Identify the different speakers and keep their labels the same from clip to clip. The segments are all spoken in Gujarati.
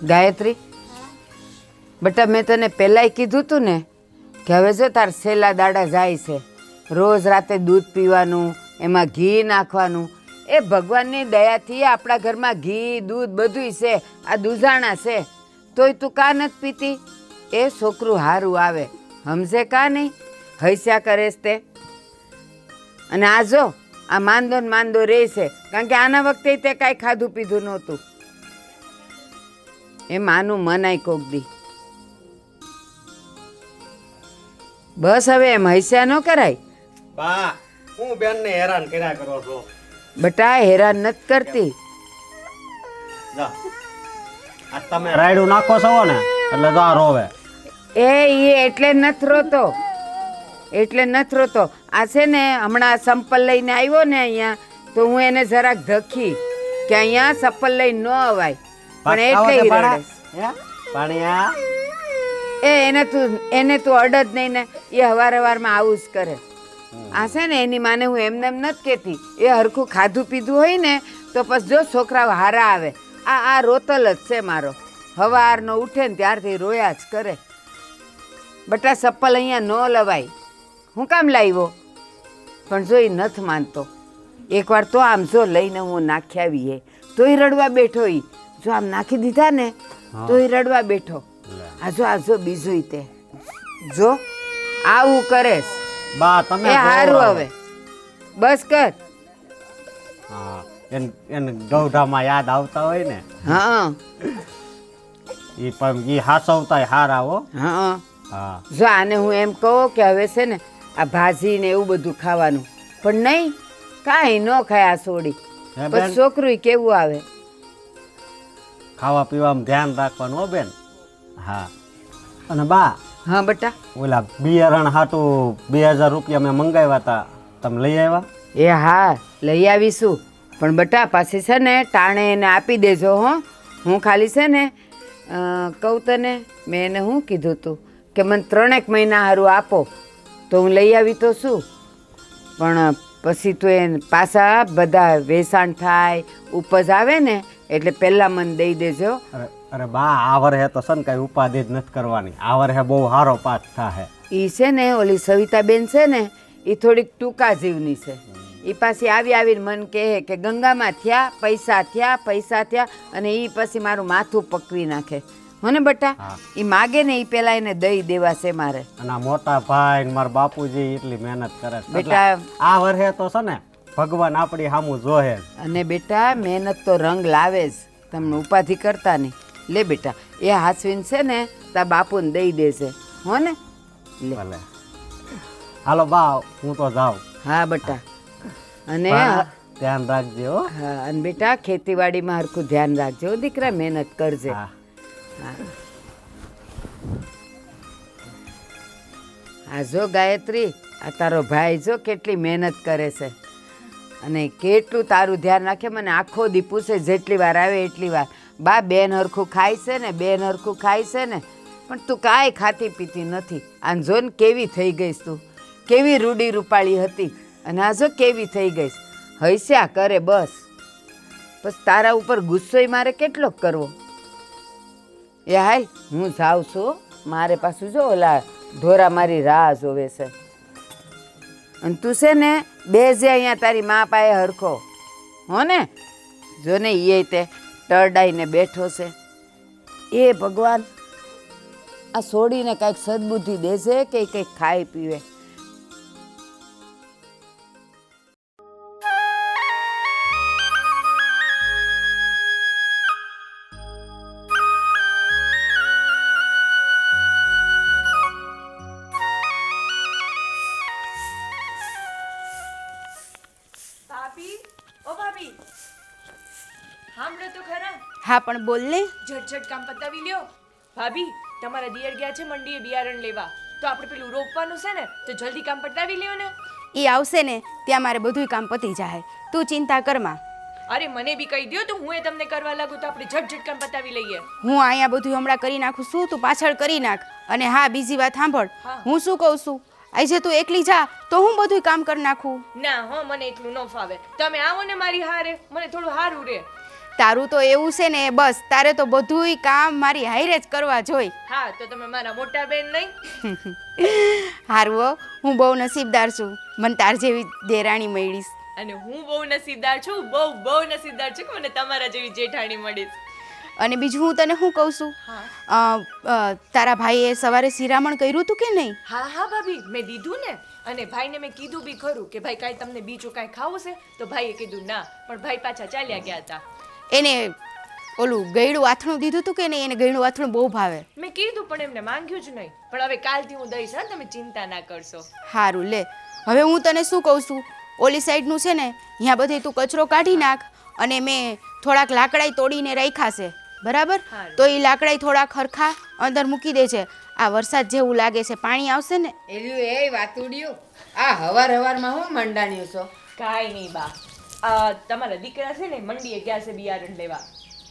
Speaker 1: ગાયત્રી, બટા મેં તને પહેલાંય કીધું તું ને કે હવે જો તાર છેલ્લા દાડા જાય છે, રોજ રાતે દૂધ પીવાનું, એમાં ઘી નાખવાનું. એ ભગવાનની દયાથી આપણા ઘરમાં ઘી દૂધ બધુંય છે, આ દૂધાણા છે, તોય તું કા નથી પીતી? એ છોકરું હારું આવે, સમજે કા નહીં? હૈસ્યા કરેશ તે. અને આ જો આ માંદો ને માંદો રહે છે, કારણ કે આના વખતે તે કાંઈ ખાધું પીધું નહોતું. એ માનું મનાય કોક દી. બસ હવે એમ હૈસ્યા ન કરાય.
Speaker 2: બા હું બેનને હેરાન કર્યા કરો છો.
Speaker 1: બટા હેરાન નથી કરતી.
Speaker 2: જા આ તમે રાયડું નાખો છો ને એટલે જા રોવે.
Speaker 1: એ એટલે નથી રોતો, એટલે નથી રોતો. આ છે ને હમણાં સંપલ લઈને આવ્યો ને અહીંયા, તો હું એને જરાક ધખી કે અહીંયા સંપલ લઈને ન અવાય, પણ એટલે ઈ રડે.
Speaker 2: પાણીયા
Speaker 1: એને તું અડ જ નહીં ને, એ હવારમાં આવું જ કરે. આ છે ને એની માને હું એમને એમ નથી કહેતી, એ હરખું ખાધું પીધું હોય ને તો પછી જો છોકરાઓ હારા આવે. આ રોતલ જ છે મારો, હવારનો ઉઠે ને ત્યારથી રોયા જ કરે. બટા ચપ્પલ અહીંયા ન લવાય, હું કામ લાવ્યો? પણ જો એ નથી માનતો. એકવાર તો આમ જો લઈને હું નાખી આવીએ તોય રડવા બેઠો. એ જો આમ નાખી દીધા ને તોય રડવા બેઠો. આ જો બીજું તે જો આવું કરેશ.
Speaker 2: બા તમે
Speaker 1: એ હારું હવે બસ કર.
Speaker 2: હા એને ગૌઢામાં યાદ આવતા હોય ને,
Speaker 1: હા
Speaker 2: ઈ પણ ઈ હાસવતાય હારા હો.
Speaker 1: હા
Speaker 2: હા
Speaker 1: જો આને હું એમ કહું કે હવે છે ને આ ભાજી ને એવું બધું ખાવાનું, પણ નહીં, કાંઈ ન ખાય આ સોડી. પછી છોકરું કેવું આવે.
Speaker 2: ખાવા પીવામાં ધ્યાન રાખવાનું હો બેન. હા અને બા
Speaker 1: હા બટા,
Speaker 2: ઓલા બિયારણ હાટું 2000 રૂપિયા મેં મંગાવ્યા હતા, તમે લઈ આવ્યા?
Speaker 1: એ હા લઈ આવીશું, પણ બટા પાછી છે ને ટાણે એને આપી દેજો. હો હું ખાલી છે ને કહું તને, મેં એને શું કીધું તું કે મને 3 મહિના સારું આપો તો હું લઈ આવી તો શું, પણ પછી તો એ પાછા બધા વેચાણ થાય ઉપજ આવે ને એટલે પહેલાં મને દઈ દેજો.
Speaker 2: અરે બા આ વર્ષે તો છે ને કઈ ઉપાધિ જ નથી કરવાની, આ વર્ષે બહુ સારો પાક થાય.
Speaker 1: એ છે ને ઓલી સવિતાબેન છે ને એ થોડીક ટૂંકા જીવની છે. એ પાછી આવીને મને કહે કે ગંગામાં થયા પૈસા અને એ પછી મારું માથું પકવી નાખે. હો ને બટા, એ માગે ને એ પેલા એને દઈ દેવા છે મારે.
Speaker 2: અને આ મોટા ભાઈ મારા બાપુજી એટલી મહેનત કરે
Speaker 1: બેટા.
Speaker 2: આ વર્ષે તો છે ને ભગવાન આપણી સામું જોહે. અને
Speaker 1: બેટા મહેનત તો રંગ લાવે જ, તમને ઉપાધિ કરતા નહીં. લે બેટા એ હાસવીન છે ને તાર બાપુને દઈ દેશે. હો ને લે.
Speaker 2: હાલો બા હું તો જાઉં.
Speaker 1: હા બટા, અને
Speaker 2: ધ્યાન રાખજો.
Speaker 1: હા અને બેટા ખેતીવાડીમાં હરખું ધ્યાન રાખજો દીકરા, મહેનત કરજે. હા જો ગાયત્રી, આ તારો ભાઈ જો કેટલી મહેનત કરે છે અને કેટલું તારું ધ્યાન રાખે. મને આખો દી પૂછે જેટલી વાર આવે એટલી વાર, બા બેન હરખું ખાય છે ને, બેન હરખું ખાય છે ને, પણ તું કાંઈ ખાતી પીતી નથી. આને જો ને કેવી થઈ ગઈશ તું, કેવી રૂડી રૂપાળી હતી અને આ જો કેવી થઈ ગઈશ. હૈસ્યા કરે બસ. બસ તારા ઉપર ગુસ્સોય મારે કેટલો કરવો. એ હાલ હું જાઉં છું, મારે પાછું જો ઓલા ઢોરા મારી રાહ જોવે છે. અને તું છે ને બેજે અહીંયા તારી મા પાસે હરખો. હો ને જો ને એ તે ટરડાઈને બેઠો છે. એ ભગવાન આ છોડીને કાંઈક સદબુદ્ધિ દેશે કે કંઈક ખાઈ પીવે.
Speaker 3: હા પણ બોલ ને.
Speaker 4: ઝટઝટ કામ પતાવી લ્યો. ભાભી તમારા દિયર ગયા છે મંડીએ બિયારણ લેવા, તો આપણે પેલું રોપવાનું છે ને, તો જલ્દી કામ પતાવી લ્યો ને.
Speaker 3: એ આવશે ને ત્યાં મારે બધું કામ પતી જાય, તું ચિંતા કરમાં.
Speaker 4: અરે મને બી કહી દો તો હું એ તમને કરવા લાગુ તો આપણે ઝટઝટ કામ પતાવી લઈએ.
Speaker 3: હું અહીંયા બધું હમણાં કરી નાખું છું, તું પાછળ કરી નાખ. અને હા બીજી વાત સાંભળ, હું શું કહું છું, આજે તું એકલી જા તો હું બધું કામ કરી નાખું.
Speaker 4: ના હો, મને એટલું ન ફાવે. તમે આવો ને મારી હારે, મને થોડું સારું રહે.
Speaker 3: તારું તો એવું છે ને બસ તારે તો બધુંય કામ મારી હાઈરે જ કરવા જોઈ.
Speaker 4: હા તો તમે મારા મોટા બેન નહીં.
Speaker 3: હારું હો, હું બહુ નસીબદાર છું, મને તાર જેવી દેરાણી મળીશ.
Speaker 4: અને હું બહુ નસીબદાર છું, બહુ નસીબદાર છું કે મને તમારા જેવી જેઠાણી મળીશ.
Speaker 3: અને બીજું હું તને શું કહું છું, તારા ભાઈએ સવારે શિરામણ કર્યું હતું કે નહીં?
Speaker 4: હા ભાભી, મેં દીધું ને. અને ભાઈને મેં કીધું બી ખરું કે ભાઈ કાંઈ તમને બીજું કાંઈ ખાવું છે, તો ભાઈએ કીધું ના, પણ ભાઈ પાછા ચાલ્યા ગયા હતા.
Speaker 3: એને ઓલું ગળ્યું આથણું દીધું હતું કે નહીં? એને ગળ્યું આથણું બહુ ભાવે.
Speaker 4: મેં કીધું પણ એમને માંગ્યું જ નહીં. પણ હવે કાલથી હું દઈશ, હા, તમે ચિંતા ના કરશો.
Speaker 3: સારું લે, હવે હું તને શું કહું છું, ઓલી સાઈડનું છે ને અહીંયા બધે તું કચરો કાઢી નાખ, અને મેં થોડાક લાકડાઈ તોડીને રાખ્યા છે, બરાબર?
Speaker 4: હારું.
Speaker 3: તો એ લાકડાઈ થોડાક ખરખા અંદર મૂકી દેજે. આ વરસાદ જેવું લાગે છે, પાણી આવશે ને.
Speaker 1: એલ્યું એ વાતુડિયું, આ હવારમાં હું મંડાણ્યું છો?
Speaker 4: કાંઈ નહીં બા, આ તમારા દીકરા છે ને મંડીએ ગયા છે બિયારણ લેવા,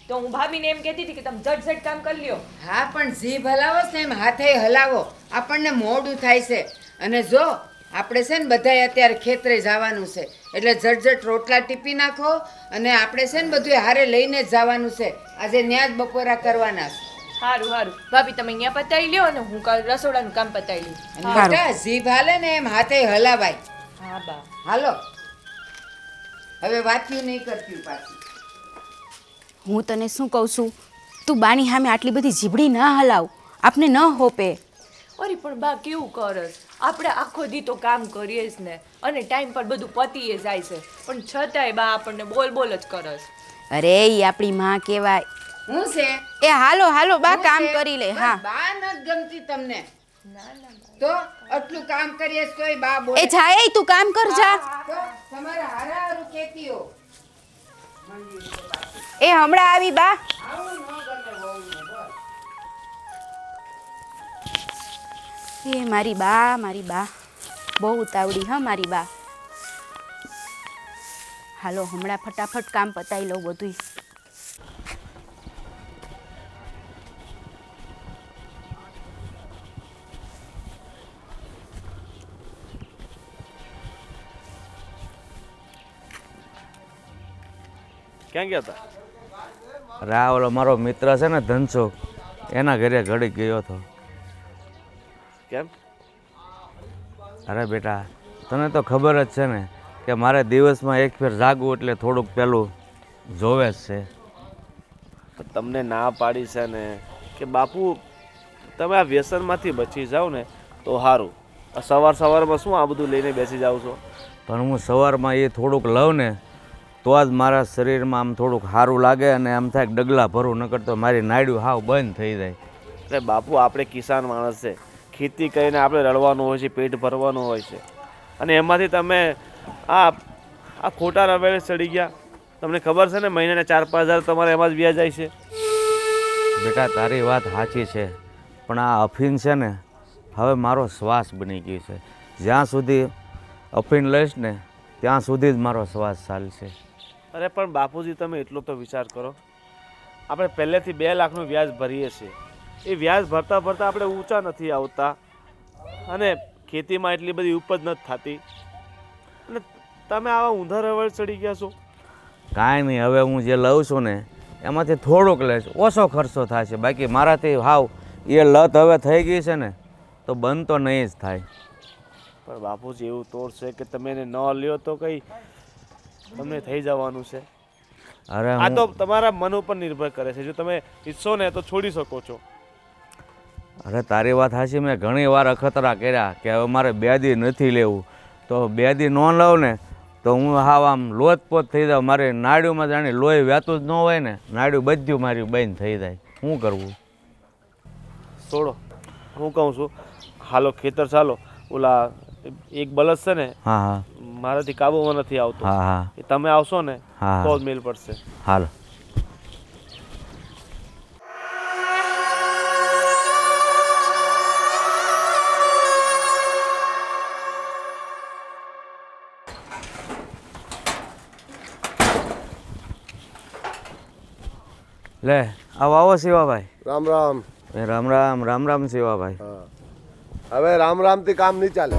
Speaker 4: તો હું ભાભીને એમ કહેતી હતી કે તમે ઝટ કામ કરી લ્યો.
Speaker 1: હા પણ જીભ હલાવો ને એમ હાથે હલાવો, આપણને મોડું થાય છે. અને જો આપણે છે ને બધાય અત્યારે ખેતરે જવાનું છે, એટલે ઝટ રોટલા ટીપી નાખો, અને આપણે છે ને બધું હારે લઈને જ જવાનું છે. આજે ન્યા જ બપોરા કરવાના છે.
Speaker 4: સારું ભાભી, તમે અહીંયા પતાવી લ્યો અને હું કાલ રસોડાનું કામ પતાવી લઉં.
Speaker 1: અને બેટા જીભ હાલે ને એમ હાથે હલાવાય.
Speaker 4: હા બા.
Speaker 1: હાલો, હવે વાત્યું નહીં કરતી પાછી.
Speaker 3: હું તને શું કહું છું, તું બાની સામે આટલી બધી જીભડી ના હલાવ, આપને ન હોપે.
Speaker 4: અરે પણ બા કેવું કરસ, આપણે આખો દી તો કામ કરીએ જ ને, અને ટાઈમ પર બધું પતીએ જાય છે, પણ છતાંય બા આપણને બોલ જ કરસ.
Speaker 3: અરે ઈ આપણી માં કહેવાય.
Speaker 1: હું છે
Speaker 3: એ હાલો બા,
Speaker 1: હું
Speaker 3: કામ
Speaker 1: છે?
Speaker 3: કરી લે.
Speaker 1: બસ
Speaker 3: હા
Speaker 1: બા નથી ગમતી તમને
Speaker 4: ના
Speaker 1: તો આટલું કામ કરીએ તોય બા બોલે.
Speaker 3: એ જા, એ તું કામ કર જા.
Speaker 1: તો તમારા હારું કેતી હો.
Speaker 3: એ હમણાં આવી બા.
Speaker 1: આવું ન ગમે વહુને, બસ.
Speaker 3: એ મારી બા બહુ ઉતાવળી હા મારી બા. હાલો હમણાં ફટાફટ કામ પતાવી લઉં બધું.
Speaker 5: ક્યાં ગયા હતા? અરે આ ઓલો મારો મિત્ર છે ને ધનસુખ, એના ઘરે ઘડી ગયો હતો. કેમ? અરે બેટા, તને તો ખબર જ છે ને કે મારે દિવસમાં એક ફેર જાગવું એટલે થોડુંક પેલું જોવે જ છે.
Speaker 6: તમને ના પાડી છે ને કે બાપુ તમે આ વ્યસનમાંથી બચી જાઓ ને તો સારું. સવારમાં શું આ બધું લઈને બેસી જાવ છો?
Speaker 5: પણ હું સવારમાં એ થોડુંક લઉં ને તો જ મારા શરીરમાં આમ થોડુંક સારું લાગે, અને આમ થાય કે ડગલા ભરું, ન કરતો મારી નાડ્યું હાવ બંધ થઈ જાય.
Speaker 6: એટલે બાપુ આપણે કિસાન માણસ છે, ખેતી કરીને આપણે રળવાનું હોય છે, પેટ ભરવાનું હોય છે, અને એમાંથી તમે આ ખોટા રવેડે ચડી ગયા. તમને ખબર છે ને મહિનાના 4-5 હજાર તમારે એમાં જ વ્યાજ જાય છે.
Speaker 5: બેટા તારી વાત સાચી છે, પણ આ અફીણ છે ને હવે મારો શ્વાસ બની ગયો છે. જ્યાં સુધી અફીણ લઈશ ને ત્યાં સુધી જ મારો શ્વાસ ચાલશે.
Speaker 6: અરે પણ બાપુજી તમે એટલો તો વિચાર કરો, આપણે પહેલેથી 2 લાખનું વ્યાજ ભરીએ છીએ, એ વ્યાજ ભરતા આપણે ઊંચા નથી આવતા, અને ખેતીમાં એટલી બધી ઉપજ નથી થતી, અને તમે આવા ઊંધા રવડ ચડી ગયા છો.
Speaker 5: કાંઈ નહીં, હવે હું જે લઉં છું ને એમાંથી થોડુંક લઈશ, ઓછો ખર્ચો થશે. બાકી મારાથી હાવ એ લત હવે થઈ ગઈ છે ને તો બંધ તો નહીં જ થાય.
Speaker 6: પણ બાપુજી એવું તોડ છે કે તમે એને ન લ્યો તો કંઈ તમને થઈ જવાનું છે.
Speaker 5: અરે
Speaker 6: આ તો તમારા મન ઉપર નિર્ભર કરે છે, જો તમે ઈચ્છો ને તો છોડી શકો છો.
Speaker 5: અરે તારી વાત સાચી, મેં ઘણી વાર અખતરા કર્યા કે હવે મારે 2 દી નથી લેવું, તો 2 દી ન લઉં ને તો હું હાવ આમ લોથપોથ થઈ જાઉં. મારી નાડ્યુંમાં જાણે લોહી વહેતું જ ન હોય ને, નાડ્યું બધું મારી બંધ થઈ જાય. શું કરવું?
Speaker 6: છોડો, હું કહું છું, હાલો ખેતર ચાલો. ઓલા એક બળદ છે ને,
Speaker 5: હા
Speaker 6: મારાથી કાબુમાં નથી આવતો,
Speaker 5: હા
Speaker 6: એ તમે આવશો ને
Speaker 5: હા
Speaker 6: તો જ મેલ પડશે.
Speaker 5: હાલ. લે આવો શિવાભાઈ.
Speaker 7: રામ રામ.
Speaker 5: રામ રામ. રામ રામ શિવાભાઈ.
Speaker 7: હવે રામ રામ થી કામ નહીં ચાલે.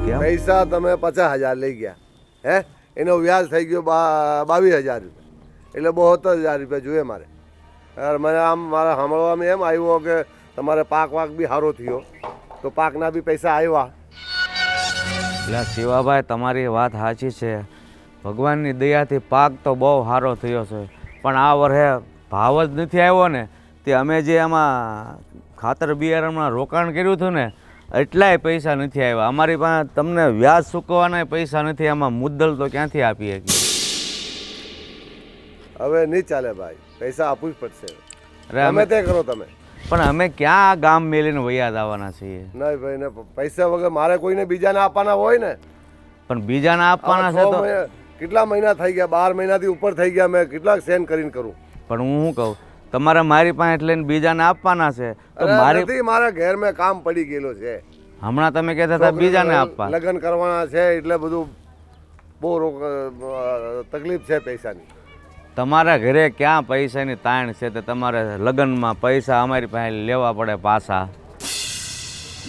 Speaker 7: પૈસા તમે 50,000 લઈ ગયા, હે એનો વ્યાજ થઈ ગયો 22,000 રૂપિયા. એટલે 72,000 રૂપિયા જોઈએ મારે. યાર મને આમ મારા સાંભળવામાં એમ આવ્યું કે તમારે પાક બી સારો થયો, તો પાકના બી પૈસા આવ્યા.
Speaker 5: એટલે શિવાભાઈ તમારી વાત સાચી છે. ભગવાનની દયાથી પાક તો બહુ સારો થયો છે, પણ આ વર્ષે ભાવ જ નથી આવ્યો ને. તે અમે જે એમાં ખાતર બિયારણમાં રોકાણ કર્યું હતું ને એટલાય પૈસા નથી આવ્યા. અમારી પાસે તમને વ્યાજ ચૂકવવાના પૈસા નથી, એમાં મુદ્દલ તો ક્યાંથી આપી શકીએ.
Speaker 7: હવે નહીં ચાલે ભાઈ, પૈસા આપવું જ પડશે.
Speaker 5: અરે
Speaker 7: તમે તે કરો તમે.
Speaker 5: પણ અમે ક્યાં ગામ મેલીને વૈયા જવાના છીએ?
Speaker 7: નહીં ભાઈ, ને પૈસા વગર મારે કોઈને બીજાને આપવાના હોય ને.
Speaker 5: પણ બીજાને આપવાના છે તો
Speaker 7: કેટલા મહિના થઈ ગયા, 12 મહિનાથી ઉપર થઈ ગયા, મેં કેટલાક સેન કરીને કરું.
Speaker 5: પણ હું શું કહું, તમારે મારી પાસે લઈને બીજાને આપવાના છે તો મારી
Speaker 7: મારા ઘેર મેં કામ પડી ગયેલો છે.
Speaker 5: હમણાં તમે કહેતા હતા બીજાને આપવા.
Speaker 7: લગ્ન કરવાના છે એટલે બધું બહુ તકલીફ છે પૈસાની.
Speaker 5: તમારા ઘરે ક્યાં પૈસાની તાણ છે તે તમારે લગ્નમાં પૈસા અમારી પાસે લેવા પડે પાછા.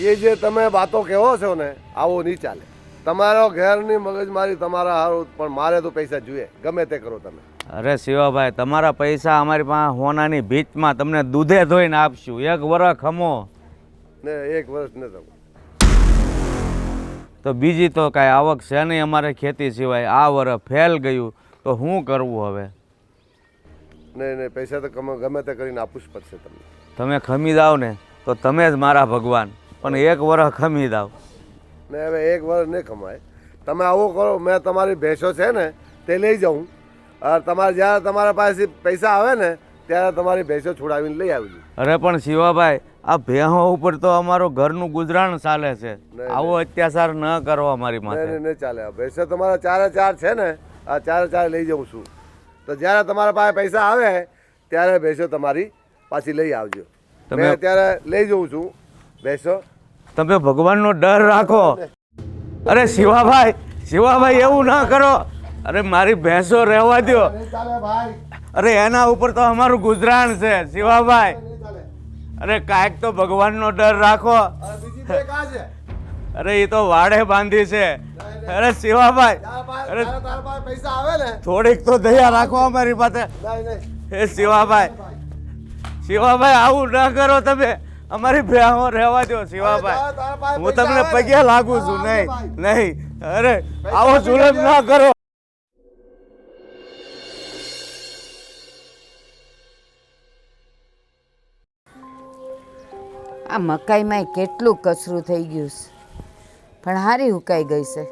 Speaker 7: એ જે તમે વાતો કહો છો ને, આવો નહીં ચાલે. તમારો ઘરની મગજમારી તમારા હારું, પણ મારે તો પૈસા જોઈએ, ગમે તે કરો તમે.
Speaker 5: અરે શિવાભાઈ, તમારા પૈસા અમારી પાસે હોનાની ભીતમાં તમને દૂધે ધોઈને આપશું. 1 વર્ષ ખમો
Speaker 7: ને 1 વર્ષ ને તમે
Speaker 5: તો બીજી તો કાંઈ આવક છે નહીં અમારે ખેતી સિવાય. આ વર્ષ ફેલ ગયું તો શું કરવું હવે?
Speaker 7: નહીં, પૈસા તો ગમે તે કરીને આપવું જ પડશે તમને.
Speaker 5: તમે ખમી જાઓ ને તો તમે જ મારા ભગવાન, પણ 1 વર્ષ ખમી જાઓ
Speaker 7: ને. હવે 1 વર્ષ નહીં કમાય. તમે આવું કરો, મેં તમારી ભેંસો છે ને તે લઈ જાઉં. તમારે જ્યારે તમારા પાસે પૈસા આવે ને ત્યારે તમારી ભેંસો છોડાવીને લઈ આવજો.
Speaker 5: અરે પણ શિવાભાઈ, આ ભેહો ઉપર તો અમારું ઘરનું ગુજરાન ચાલે છે. આવો અત્યાચાર ન કરો અમારી માથે.
Speaker 7: નહીં ચાલે. ભેંસો તમારા 4 છે ને, આ 4 લઈ જાઉં છું. તો જ્યારે તમારા પાસે પૈસા આવે ત્યારે ભેંસો તમારી પાછી લઈ આવજો. તમે અત્યારે લઈ જઉં છું ભેંસો.
Speaker 5: તમે ભગવાનનો ડર રાખો. અરે શિવાભાઈ એવું ના કરો. અરે મારી ભેંસો રહેવા દો. અરે એના ઉપર તો અમારું ગુજરાન છે શિવાભાઈ. અરે કાંઈક તો ભગવાનનો ડર રાખો. અરે એ તો વાડે બાંધી છે. અરે શિવાભાઈ, અરે
Speaker 7: પૈસા આવે ને
Speaker 5: થોડીક તો દયા રાખો અમારી પાસે. એ શિવાભાઈ આવું ના કરો તમે. અમારી ભેહો રહેવા દો શિવાભાઈ. હું તમને પગે લાગુ છું. નહીં. અરે આવો જુલમ ના કરો.
Speaker 1: આ મકાઈમાં કેટલું કચરું થઈ ગયું છે, પણ હારી હુકાઈ ગઈ છે.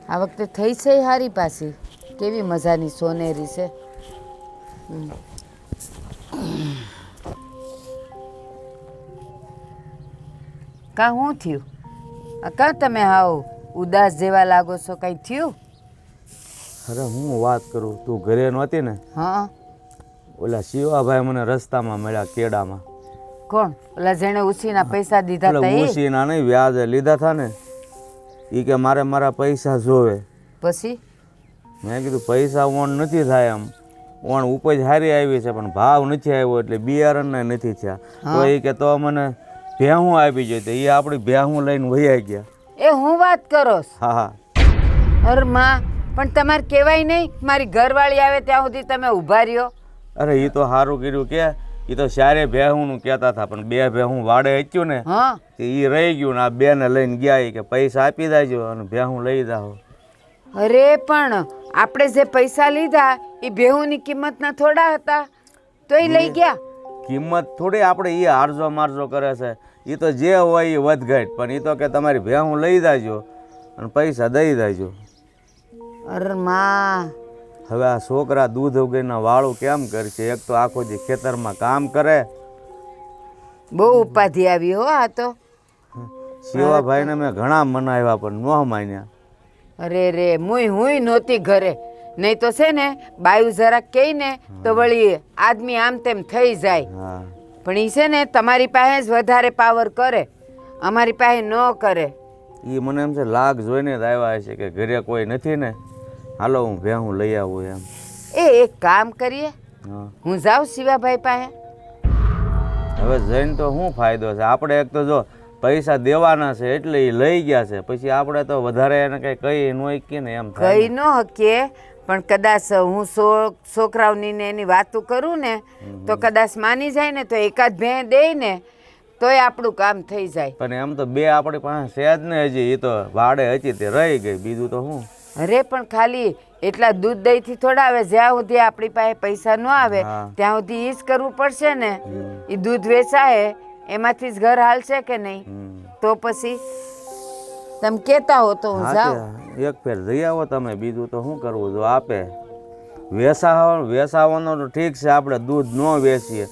Speaker 1: આ વખતે થઈ છે હારી પાછી. કેવી મજાની સોનેરી છે. કાં શું થયું? કાં તમે હાવ ઉદાસ જેવા લાગો છો? કંઈ થયું?
Speaker 5: અરે હું વાત કરું, તું ઘરે નહોતી ને?
Speaker 1: હા.
Speaker 5: ઓલા શિવાભાઈ મને રસ્તામાં મળ્યા કેડામાં.
Speaker 1: કોણ? ઓલા જેણે ઉછીના પૈસા દીધા હતા એ?
Speaker 5: ઉછીના નહીં, વ્યાજે લીધા હતા ને. એ કે મારે મારા પૈસા જોવે.
Speaker 1: પછી
Speaker 5: મેં કીધું પૈસા ઓણ નથી થાય. એમ ઓણ ઉપજ સારી આવી છે પણ ભાવ નથી આવ્યો એટલે બિયારણને નથી થયા. તો એ કે તો મને ભેહું આપી જોઈએ. એ આપણી ભેહું લઈને વહી ગયા.
Speaker 1: એ હું વાત કરો?
Speaker 5: હા.
Speaker 1: અરે માં, પણ તમારે કહેવાય નહીં મારી ઘરવાળી આવે ત્યાં સુધી તમે ઊભા રહ્યો?
Speaker 5: અરે એ તો સારું કર્યું કે એ તો સારે ભેહુંનું કહેતા હતા, પણ 2 ભેહું વાડે હચ્યું ને એ રહી ગયું ને આ 2 ને લઈને ગયા કે પૈસા આપી દેજો અને ભેહું લઈ જાઓ.
Speaker 1: અરે પણ આપણે જે પૈસા લીધા એ ભેહુંની કિંમતના થોડા હતા, તો એ લઈ ગયા.
Speaker 5: કિંમત થોડી આપણે એ હારજો મારજો કરે છે. એ તો જે હોય એ વધઘટ, પણ એ તો કે તમારી ભેહું લઈ જાજો અને પૈસા દઈ દેજો.
Speaker 1: અરે માં,
Speaker 5: હવે આ છોકરા દૂધ વગરના વાળું કેમ કરશે? એક તો આખો દી ખેતરમાં કામ કરે.
Speaker 1: બહુ ઉપાધિ આવી હો આ તો.
Speaker 5: શિવાભાઈને મેં ઘણા મનાવ્યા પણ ન માન્યા.
Speaker 1: અરે રે, હું નહોતી ઘરે, નહીં તો છે ને બાયું જરાક કહે ને તો વળી આદમી આમ તેમ થઈ જાય. પણ એ છે ને તમારી પાસે જ વધારે પાવર કરે, અમારી પાસે ન કરે.
Speaker 5: એ મને એમ છે લાગ જોઈને જ આવ્યા છે કે ઘરે કોઈ નથી ને, હાલો હું ભેહું લઈ આવું એમ.
Speaker 1: એક કામ કરીએ, હું જાઉં શિવાભાઈ પાસે.
Speaker 5: હવે જઈને તો શું ફાયદો છે? આપણે એક તો જો પૈસા દેવાના છે એટલે એ લઈ ગયા છે, પછી આપણે તો વધારે એને કઈ કહી ન શકીએ ને એમ થાય.
Speaker 1: કઈ ન હકીએ, પણ કદાચ હું છોકરાઓની ને એની વાતું કરું ને તો કદાચ માની જાય ને તો એકાદ ભે દે ને તોય આપણું કામ થઈ જાય.
Speaker 5: પણ એમ તો બે આપણી પાસે છે જ ને હજી, એ તો ભાડે હતી તે રહી ગઈ, બીજું તો શું.
Speaker 1: અરે પણ ખાલી એટલા દૂધ દહીંથી થોડા આવે, જ્યાં સુધી આપણી પાસે પૈસા ન આવે
Speaker 5: હા.
Speaker 1: ત્યાં સુધી ઈ જ કરવું પડશે ને. એ દૂધ વેચાય એમાંથી જ ઘર હાલશે કે નહીં? તો પછી તમે કહેતા હો તો હું
Speaker 5: હા
Speaker 1: જાઉં.
Speaker 5: તે એક ફેર જઈ આવો તમે, બીજું તો શું કરવું? જો આપે વેસાવાનો તો ઠીક છે, આપણે દૂધ ન વેચીએ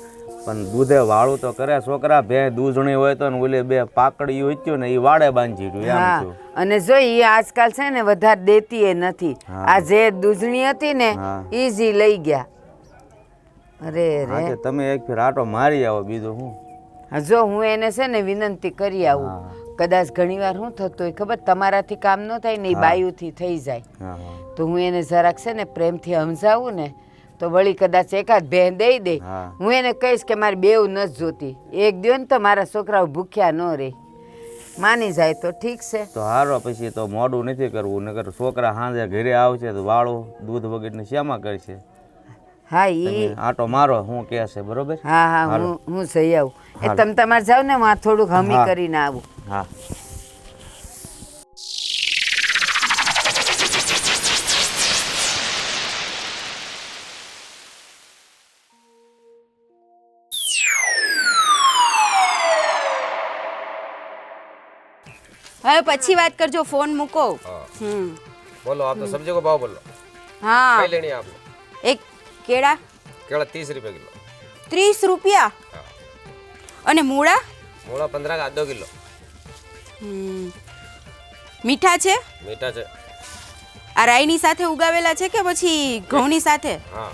Speaker 5: પણ દૂધે વાળું તો કરે છોકરા. ભે દૂધણી હોય તો ને ઓલે બે પાકડી ઉચ્યું ને એ વાડે બાંધી રહ્યું એમ
Speaker 1: હા,
Speaker 5: થયું.
Speaker 1: અને જો ઈ આજકાલ છે ને વધારે દેતી એ નથી. આ જે દૂધણી હતી ને
Speaker 5: હા.
Speaker 1: ઈ જ ઈ લઈ ગયા. અરે
Speaker 5: હા
Speaker 1: રે
Speaker 5: તે તમે એક ફેર આટો મારી આવો, બીજું શું.
Speaker 1: હા, જો હું એને છે ને વિનંતી કરી આવું.
Speaker 5: હા.
Speaker 1: કદાચ ઘણીવાર શું થતું હોય ખબર, તમારાથી કામ ન થાય ને એ બાયુથી થઈ જાય.
Speaker 5: હા હા
Speaker 1: તો હું એને જરાક છે ને પ્રેમથી સમજાવું ને તો વળી કદાચ એકાદ ભેં દઈ દે.
Speaker 5: હા.
Speaker 1: હું એને કહીશ કે મારી બેવ નથી જોતી, એક દ્યો ને તો મારા છોકરાઓ ભૂખ્યા ન રહે. માની જાય તો ઠીક છે.
Speaker 5: તો હારો, પછી તો મોડું નથી કરવું, નકર છોકરા સાંજે ઘરે આવશે તો વાળું દૂધ વગેરે શ્યામાં કરશે.
Speaker 1: હા
Speaker 5: તમે
Speaker 1: ઈ
Speaker 5: આટો મારો, હું કહે છે બરોબર.
Speaker 1: હા હા હું જઈ આવું. એ તમે તમારે જાઓ ને હું આ થોડુંક હમી
Speaker 5: હા.
Speaker 1: કરીને આવું.
Speaker 5: હા
Speaker 3: હવે પછી વાત કરજો, ફોન મૂકો.
Speaker 8: बोलो आप तो सब्जी को भाव बोलो
Speaker 3: હા,
Speaker 8: कई लेनी है आपने
Speaker 3: એક કેળા
Speaker 8: केला 30 रुपए किलो
Speaker 3: 30 રૂપિયા અને મૂળા
Speaker 8: मूला 15 का 2 किलो
Speaker 3: હમ. મીઠા છે?
Speaker 8: मीठा છે
Speaker 3: આ રાઈની સાથે ઉગાવેલા છે કે પછી ઘઉંની સાથે?
Speaker 8: हाँ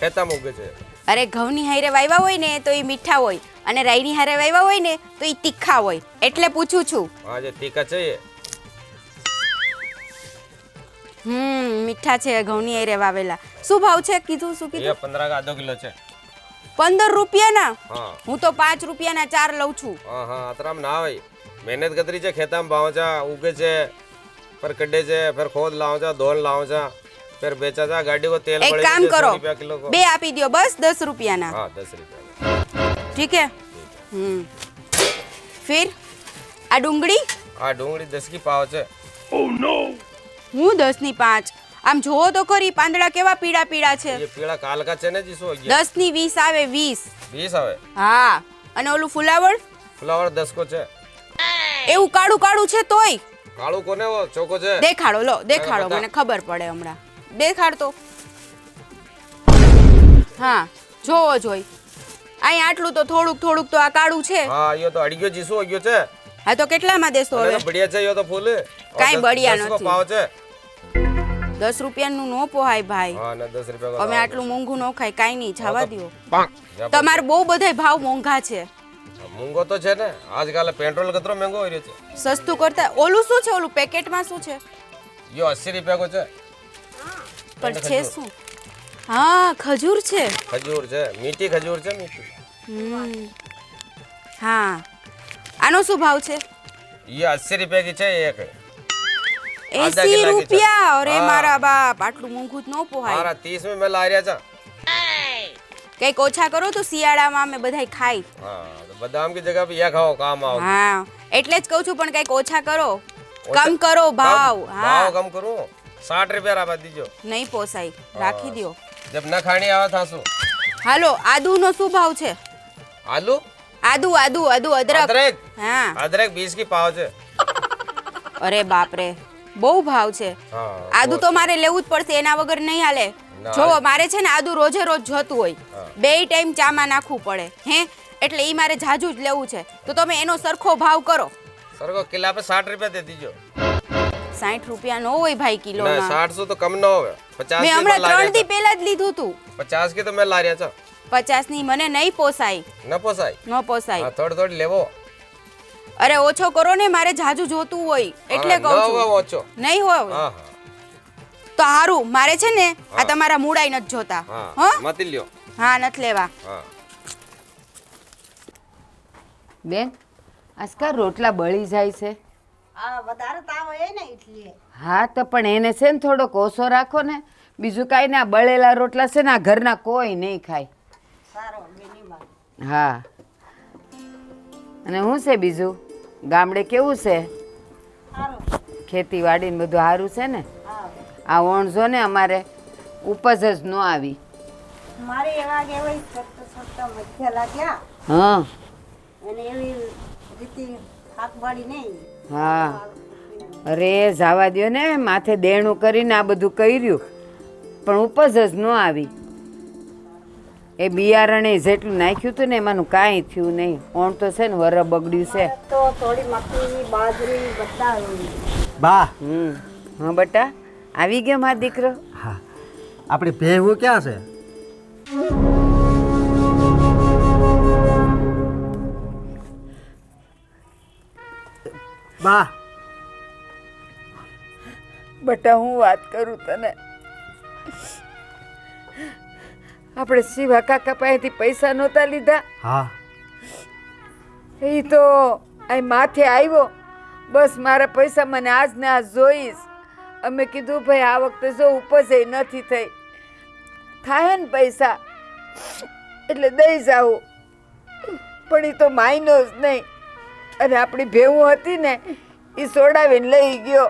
Speaker 8: खेता में उगे છે
Speaker 3: અરે ઘઉંની હારે વાવ્યા હોય ને તો એ મીઠા હોય અને રાઈની હારે વાવ્યા હોય ને તો એ તીખા હોય, એટલે પૂછું છું.
Speaker 8: हाँ जो तीखा चाहिए
Speaker 3: મીઠા છે ઘઉંની હારે વાવેલા. શું ભાવ છે કીધું? શું
Speaker 8: ये
Speaker 3: કીધું?
Speaker 8: 15 का 2 किलो છે
Speaker 3: 15 રૂપિયાના?
Speaker 8: हाँ
Speaker 3: હું તો 5 રૂપિયાના 4 લઉં છું.
Speaker 8: हाँ हाँ अतराम ना भाई मेहनत कतरी છે ખેતામાં ભાવ છે ઉગે છે પર કડે છે फिर खोद लाओ છે ધોન લાવો છે फिर बेचा था गाड़ी को तेल
Speaker 3: એક
Speaker 8: पड़े
Speaker 3: કામ
Speaker 8: 100
Speaker 3: કરો,
Speaker 8: रुपया किलो को
Speaker 3: 2 આપી દ્યો બસ 10 રૂપિયાના.
Speaker 8: हाँ 10 रुपया
Speaker 3: ઠીક હે? ફિર આ ડુંગળી
Speaker 8: આ ડુંગળી 10 की પાવ છે
Speaker 3: હું 10 ની 5. આમ જોવો તો ખરી પાંદડા કેવા પીળા પીળા છે.
Speaker 8: ये पीला काल का છે ને જી શું ગયા
Speaker 3: 10 ની 20 આવે 20.
Speaker 8: 20 આવે
Speaker 3: હા, અને ઓલું ફુલાવર
Speaker 8: ફ્લાવર 10 को છે
Speaker 3: એવું કાળું કાળું છે તોય.
Speaker 8: કાળું કોને વો ચોકો છે
Speaker 3: દેખાડો, લો દેખાડો, મને ખબર પડે હમણાં. દેખાડતો. હા, જોવો જોઈ. અહીં આટલું તો થોડુંક થોડુંક તો આ કાળું છે.
Speaker 8: હા યો તો અડી ગયો જીસો હો ગયો છે
Speaker 3: હા તો કેટલામાં દેશો
Speaker 8: અરે
Speaker 3: હવે?
Speaker 8: તો બઢિયા છે યો તો ફૂલ
Speaker 3: કાંઈ બઢિયા
Speaker 8: 10 को
Speaker 3: નથી.
Speaker 8: પાવ છે
Speaker 3: 10 રૂપિયાનું નો પોહાય ભાઈ.
Speaker 8: હા ને 10 રૂપિયા
Speaker 3: અમે આટલું મોંઘું ન ખાય, કાંઈ નહીં, જવા દ્યો.
Speaker 8: કો
Speaker 3: તમારે બહુ બધાય ભાવ મોંઘા છે.
Speaker 8: મૂંગો તો છે ને આજકાલ પેટ્રોલ કતરો મહેંગો હોય રહ્યો છે
Speaker 3: સસ્તું કરતા ઓલું શું છે? ઓલું પેકેટમાં શું છે?
Speaker 8: યો 80 રૂપિયા કો છે
Speaker 3: પણ છે શું? હા, ખજૂર છે.
Speaker 8: ખજૂર છે મીઠી ખજૂર છે મીઠી
Speaker 3: હમ. હા, આનો શું ભાવ છે?
Speaker 8: ये 80 रुपए की છે એક
Speaker 3: 80
Speaker 8: આધા કિલા की
Speaker 3: રૂપિયા? અરે
Speaker 8: હા.
Speaker 3: મારા બાપ, આટલું મોંઘું જ ન પોહાય.
Speaker 8: મારા 30 में मैं ला રહ્યા છે
Speaker 3: કઈક ઓછા કરો તો શિયાળામાં અમે બધાય ખાઈ.
Speaker 8: હા તો બદામ की जगह पे ये खाओ काम आओ
Speaker 3: હા, એટલે જ કહું છું, પણ કઈક ઓછા કરો, કમ કરો ભાવ.
Speaker 8: भाव
Speaker 3: હા,
Speaker 8: कम करूं 60 रुपया राबा दीजो
Speaker 3: નહીં પોસાય, રાખી દ્યો.
Speaker 8: जब न खानी आवा था सु
Speaker 3: હાલો, આદુનો શું ભાવ છે?
Speaker 8: आलू
Speaker 3: આદુ આદુ આદુ, અદરક.
Speaker 8: अदरक
Speaker 3: હા,
Speaker 8: अदरक 20 की पाव છે
Speaker 3: અરે બાપ રે, બહુ ભાવ છે.
Speaker 8: હા
Speaker 3: આદુ તો મારે લેવું જ પડશે, એના વગર નહીં હાલે.
Speaker 8: ના
Speaker 3: જો
Speaker 8: હાલે.
Speaker 3: મારે છે ને આદુ રોજે રોજ જોતું હોય, 2 ટાઈમ ચામાં નાખવું પડે હે, એટલે ઈ મારે જાજુ જ લેવું છે. તો તમે એનો સરખો ભાવ કરો.
Speaker 8: सर को किला पे 60 रुपया दे दीजो
Speaker 3: 60 રૂપિયા નો હોય ભાઈ કિલો
Speaker 8: ना
Speaker 3: ના.
Speaker 8: 60 से तो कम ना होवे 50
Speaker 3: મેં
Speaker 8: की
Speaker 3: હમણાં
Speaker 8: मैं ला
Speaker 3: 3 દી
Speaker 8: रहा
Speaker 3: પહેલા જ લીધું તું.
Speaker 8: था 50 की तो मैं ला રહ્યા था
Speaker 3: 50 ની મને નહીં પોસાય,
Speaker 8: न पोसाई
Speaker 3: ન પોસાય.
Speaker 8: हाँ थोड़ी थोड़ी लेवो
Speaker 3: અરે ઓછો કરો ને, મારે જાજુ જોતું હોય એટલે
Speaker 8: हाँ,
Speaker 3: કહું
Speaker 8: न होवे
Speaker 3: છું.
Speaker 8: ओछो
Speaker 3: નહીં હોય
Speaker 8: हाँ
Speaker 3: તો હારું, મારે છે ને આ તમારા મૂળાઈ નથી જોતા.
Speaker 8: हाँ
Speaker 3: હા
Speaker 8: मत लियो
Speaker 3: હા, નથી લેવા.
Speaker 8: हाँ
Speaker 1: બેન આજકાલ રોટલા બળી જાય છે.
Speaker 9: આ વધારે તાવ હોય ને એટલે
Speaker 1: હા તો પણ એને છે ને થોડોક ઓછો રાખો ને. બીજું કાંઈ ને આ બળેલા રોટલા છે ને આ ઘરના કોઈ નહીં ખાય.
Speaker 9: સારો બેની માં
Speaker 1: હા અને શું છે બીજું ગામડે કેવું છે?
Speaker 9: સારો
Speaker 1: ખેતીવાડી ને બધું સારું છે ને?
Speaker 9: હા
Speaker 1: આ ઓણજો ને અમારે ઉપજ જ ન આવી.
Speaker 9: મારે એવા કેવાય છોટા મધ્ય લાગ્યા
Speaker 1: હા
Speaker 9: અને એવી રીતે હાથવાડી નહીં
Speaker 1: હા અરે જવા દ્યો ને માથે દેણું કરીને આ બધું કર્યું પણ ઉપજ જ ન આવી. એ બિયારણે જેટલું નાખ્યું હતું ને એમાંનું કાંઈ થયું નહીં. ઓણ તો છે ને વર બગડ્યું છે.
Speaker 9: તો થોડી મકઈ બાજરી બધા
Speaker 2: બા
Speaker 1: હા બટા આવી ગયો મારો દીકરો.
Speaker 2: હા આપણી ભેહું ક્યાં છે? બા
Speaker 1: બટા હું વાત કરું તને, આપણે શિવા કાકા પાસેથી પૈસા નહોતા લીધા.
Speaker 2: હા
Speaker 1: એ તો અહીં માથે આવ્યો બસ મારા પૈસા મને આજ ને આજ જોઈશ. અમે કીધું ભાઈ આ વખતે જો ઉપજ નથી થઈ, થાય ને પૈસા એટલે દઈ જાવું, પણ એ તો માયનો જ નહીં. અને આપણી ભેવું હતી ને એ સોડાવીને લઈ ગયો.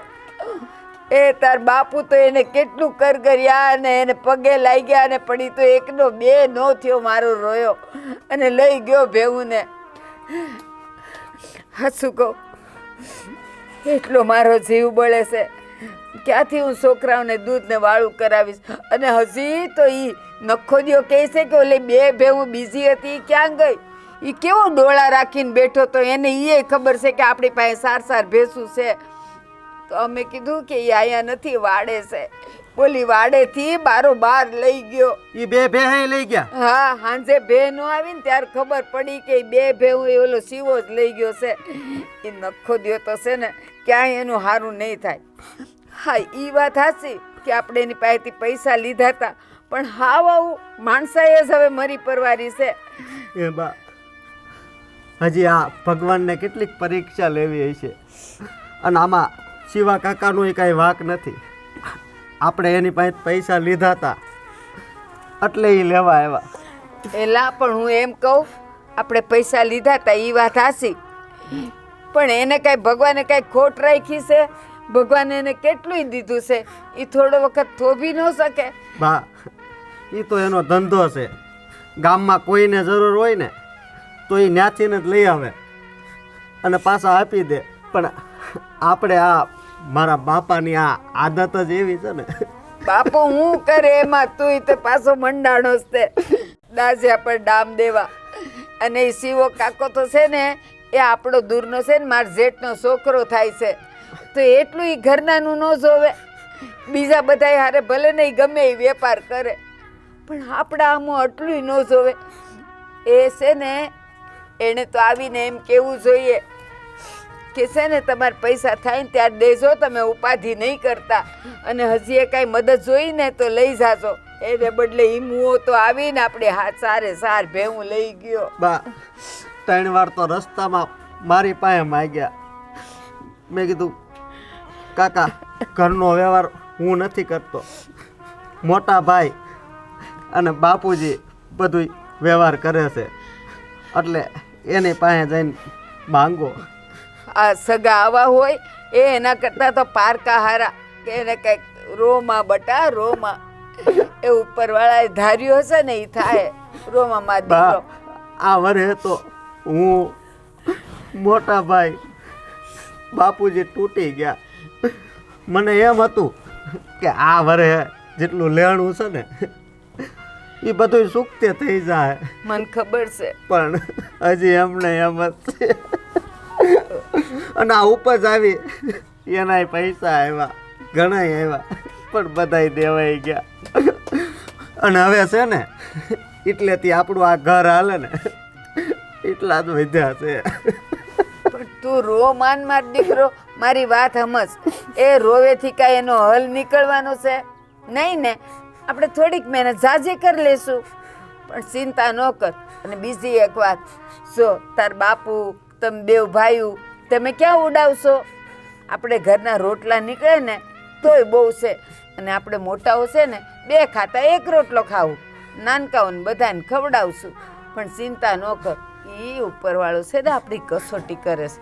Speaker 1: એ તાર બાપુ તો એને કેટલું કરગર્યા અને એને પગે લાગ્યા અને પણ એ તો એકનો બે નો થયો, મારો રોયો અને લઈ ગયો ભેવુંને. હાચું કહું એટલો મારો જીવ બળે છે, ક્યાંથી હું છોકરાઓને દૂધ ને વાળું કરાવીશ. અને હજી તો એ નખો દ્યો કહે છે કે ઓલી બે ભેવું બીજી હતી એ ક્યાં ગઈ? એ કેવો ડોળા રાખીને બેઠો તો એને એ ખબર છે કે આપણી પાસે સાર સાર ભેંસું છે. તો અમે કીધું કે એ આયા નથી, વાડે છે. બોલી વાડેથી બારોબાર લઈ ગયો.
Speaker 2: એ બે ભેહે લઈ ગયા?
Speaker 1: હા હાંજે ભે નો આવી ને ત્યારે ખબર પડી કે બે ભેવું એ ઓલો શીવો જ લઈ ગયો છે. એ નખો દ્યો તો છે ને ક્યાંય એનું સારું નહીં થાય. હા એ વાત સાચી કે આપણે એની પાસેથી પૈસા લીધા હતા, પણ હાવ આવું માણસાએ જ હવે મરી પરવારી છે.
Speaker 2: એ બા હજી આ ભગવાનને કેટલીક પરીક્ષા લેવી છે, અને આમાં શિવા કાકાનું કાંઈ વાંક નથી. આપણે એની પાસે પૈસા લીધા હતા એટલે એ લેવા આવ્યા.
Speaker 1: એલા પણ હું એમ કહું આપણે પૈસા લીધા હતા એ વાત હાસી, પણ એને કાંઈ ભગવાને કાંઈ ખોટ રાખી છે? ભગવાને એને કેટલું દીધું છે, એ થોડો વખત થોભી ન શકે?
Speaker 2: બા એ તો એનો ધંધો છે, ગામમાં કોઈને જરૂર હોય ને તો એ ન્યાથી જ લઈ આવે અને પાછા આપી દે. પણ આપણે આ મારા બાપાની આ આદત જ એવી છે ને.
Speaker 1: બાપો હું કરે એમાં તું તે પાછો મંડાણો જ તે દાજ્યા પર ડામ દેવા. અને એ શિવો કાકો તો છે ને એ આપણો દૂરનો છે ને મારા જેઠનો છોકરો થાય છે, તો એટલું એ ઘરનાનું ન જોવે. બીજા બધા હારે ભલે નહીં ગમે એ વેપાર કરે, પણ આપણા આમાં આટલું ન જોવે. એ છે ને એણે તો આવીને એમ કેવું જોઈએ કે છે ને તમારે પૈસા થાય ને ત્યારે દેજો, તમે ઉપાધિ નહીં કરતા. અને હજી એ કાંઈ મદદ જોઈ ને તો લઈ જાજો. એને બદલે હિમુઓ તો આવીને આપણે હાથ સારે સાર ભેવું લઈ ગયો.
Speaker 2: બા 3 વાર તો રસ્તામાં મારી પાસે માગ્યા. મેં કીધું કાકા ઘરનો વ્યવહાર હું નથી કરતો, મોટા ભાઈ અને બાપુજી બધું વ્યવહાર કરે છે, એટલે એની પાસે જઈને માંગો.
Speaker 1: આ સગા આવા હોય એ એના કરતાં તો પારકા હારા કે એને કંઈક રોમાં બટા રોમાં એ ઉપરવાળાએ ધાર્યું હશે ને એ થાય રોમાં માં દીકરો.
Speaker 2: આ વરે તો હું મોટા ભાઈ બાપુજી તૂટી ગયા. મને એમ હતું કે આ વરે જેટલું લેણું છે ને એ બધું સુખતે થઈ જાય.
Speaker 1: મને ખબર છે,
Speaker 2: પણ હજી એમને એમ જ છે. અને આ ઉપજ આવી એનાય પૈસા આવ્યા, ઘણાય આવ્યા, પણ બધાય દેવાઈ ગયા. અને હવે છે ને એટલેથી આપણું આ ઘર હાલે ને એટલા જ વધ્યા છે.
Speaker 1: પણ તું રો માન માર દીકરો, મારી વાત સમજ. એ રોવેથી કાંઈ એનો હલ નીકળવાનો છે નહીં ને. આપણે થોડીક મહેનત ઝાઝી કરી લેશું, પણ ચિંતા ન કર. અને બીજી એક વાત, જો તાર બાપુ તમે બેવ ભાઈઓ તમે ક્યાં ઉડાવશો? આપણે ઘરના રોટલા નીકળે ને તોય બહુ છે, અને આપણે મોટાઓ છે ને 2 ખાતા 1 રોટલો ખાવું, નાનકાઓને બધાને ખવડાવશું. પણ ચિંતા ન કર, એ ઉપરવાળો છે ને આપણી કસોટી કરે છે.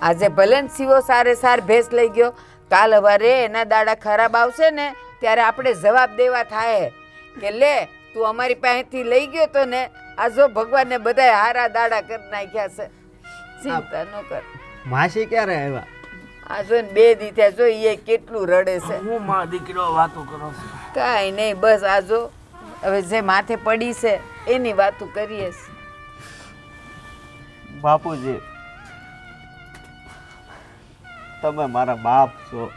Speaker 1: આજે ભલે ને સીવો સારે સાર ભેંસ લઈ ગયો, કાલ હવારે એના દાડા ખરાબ આવશે ને ત્યારે આપણે જવાબ દેવા થાય કે લે તું અમારી પાસેથી લઈ ગયો તો ને, આ જો ભગવાનને બધાય હારા દાડા કરી નાખ્યા છે. ચિંતા ન કર.
Speaker 2: માસી ક્યારે આવ્યા?
Speaker 1: આ જો ને 2 દી થયા, જો એ કેટલું રડે છે.
Speaker 5: હું મારો દીકરો વાતો કરો છું.
Speaker 1: કાંઈ નહીં, બસ આ જો હવે જે માથે પડી છે એની વાતો કરીએ છે.
Speaker 2: બાપુજી, તમે મારા બાપ છો,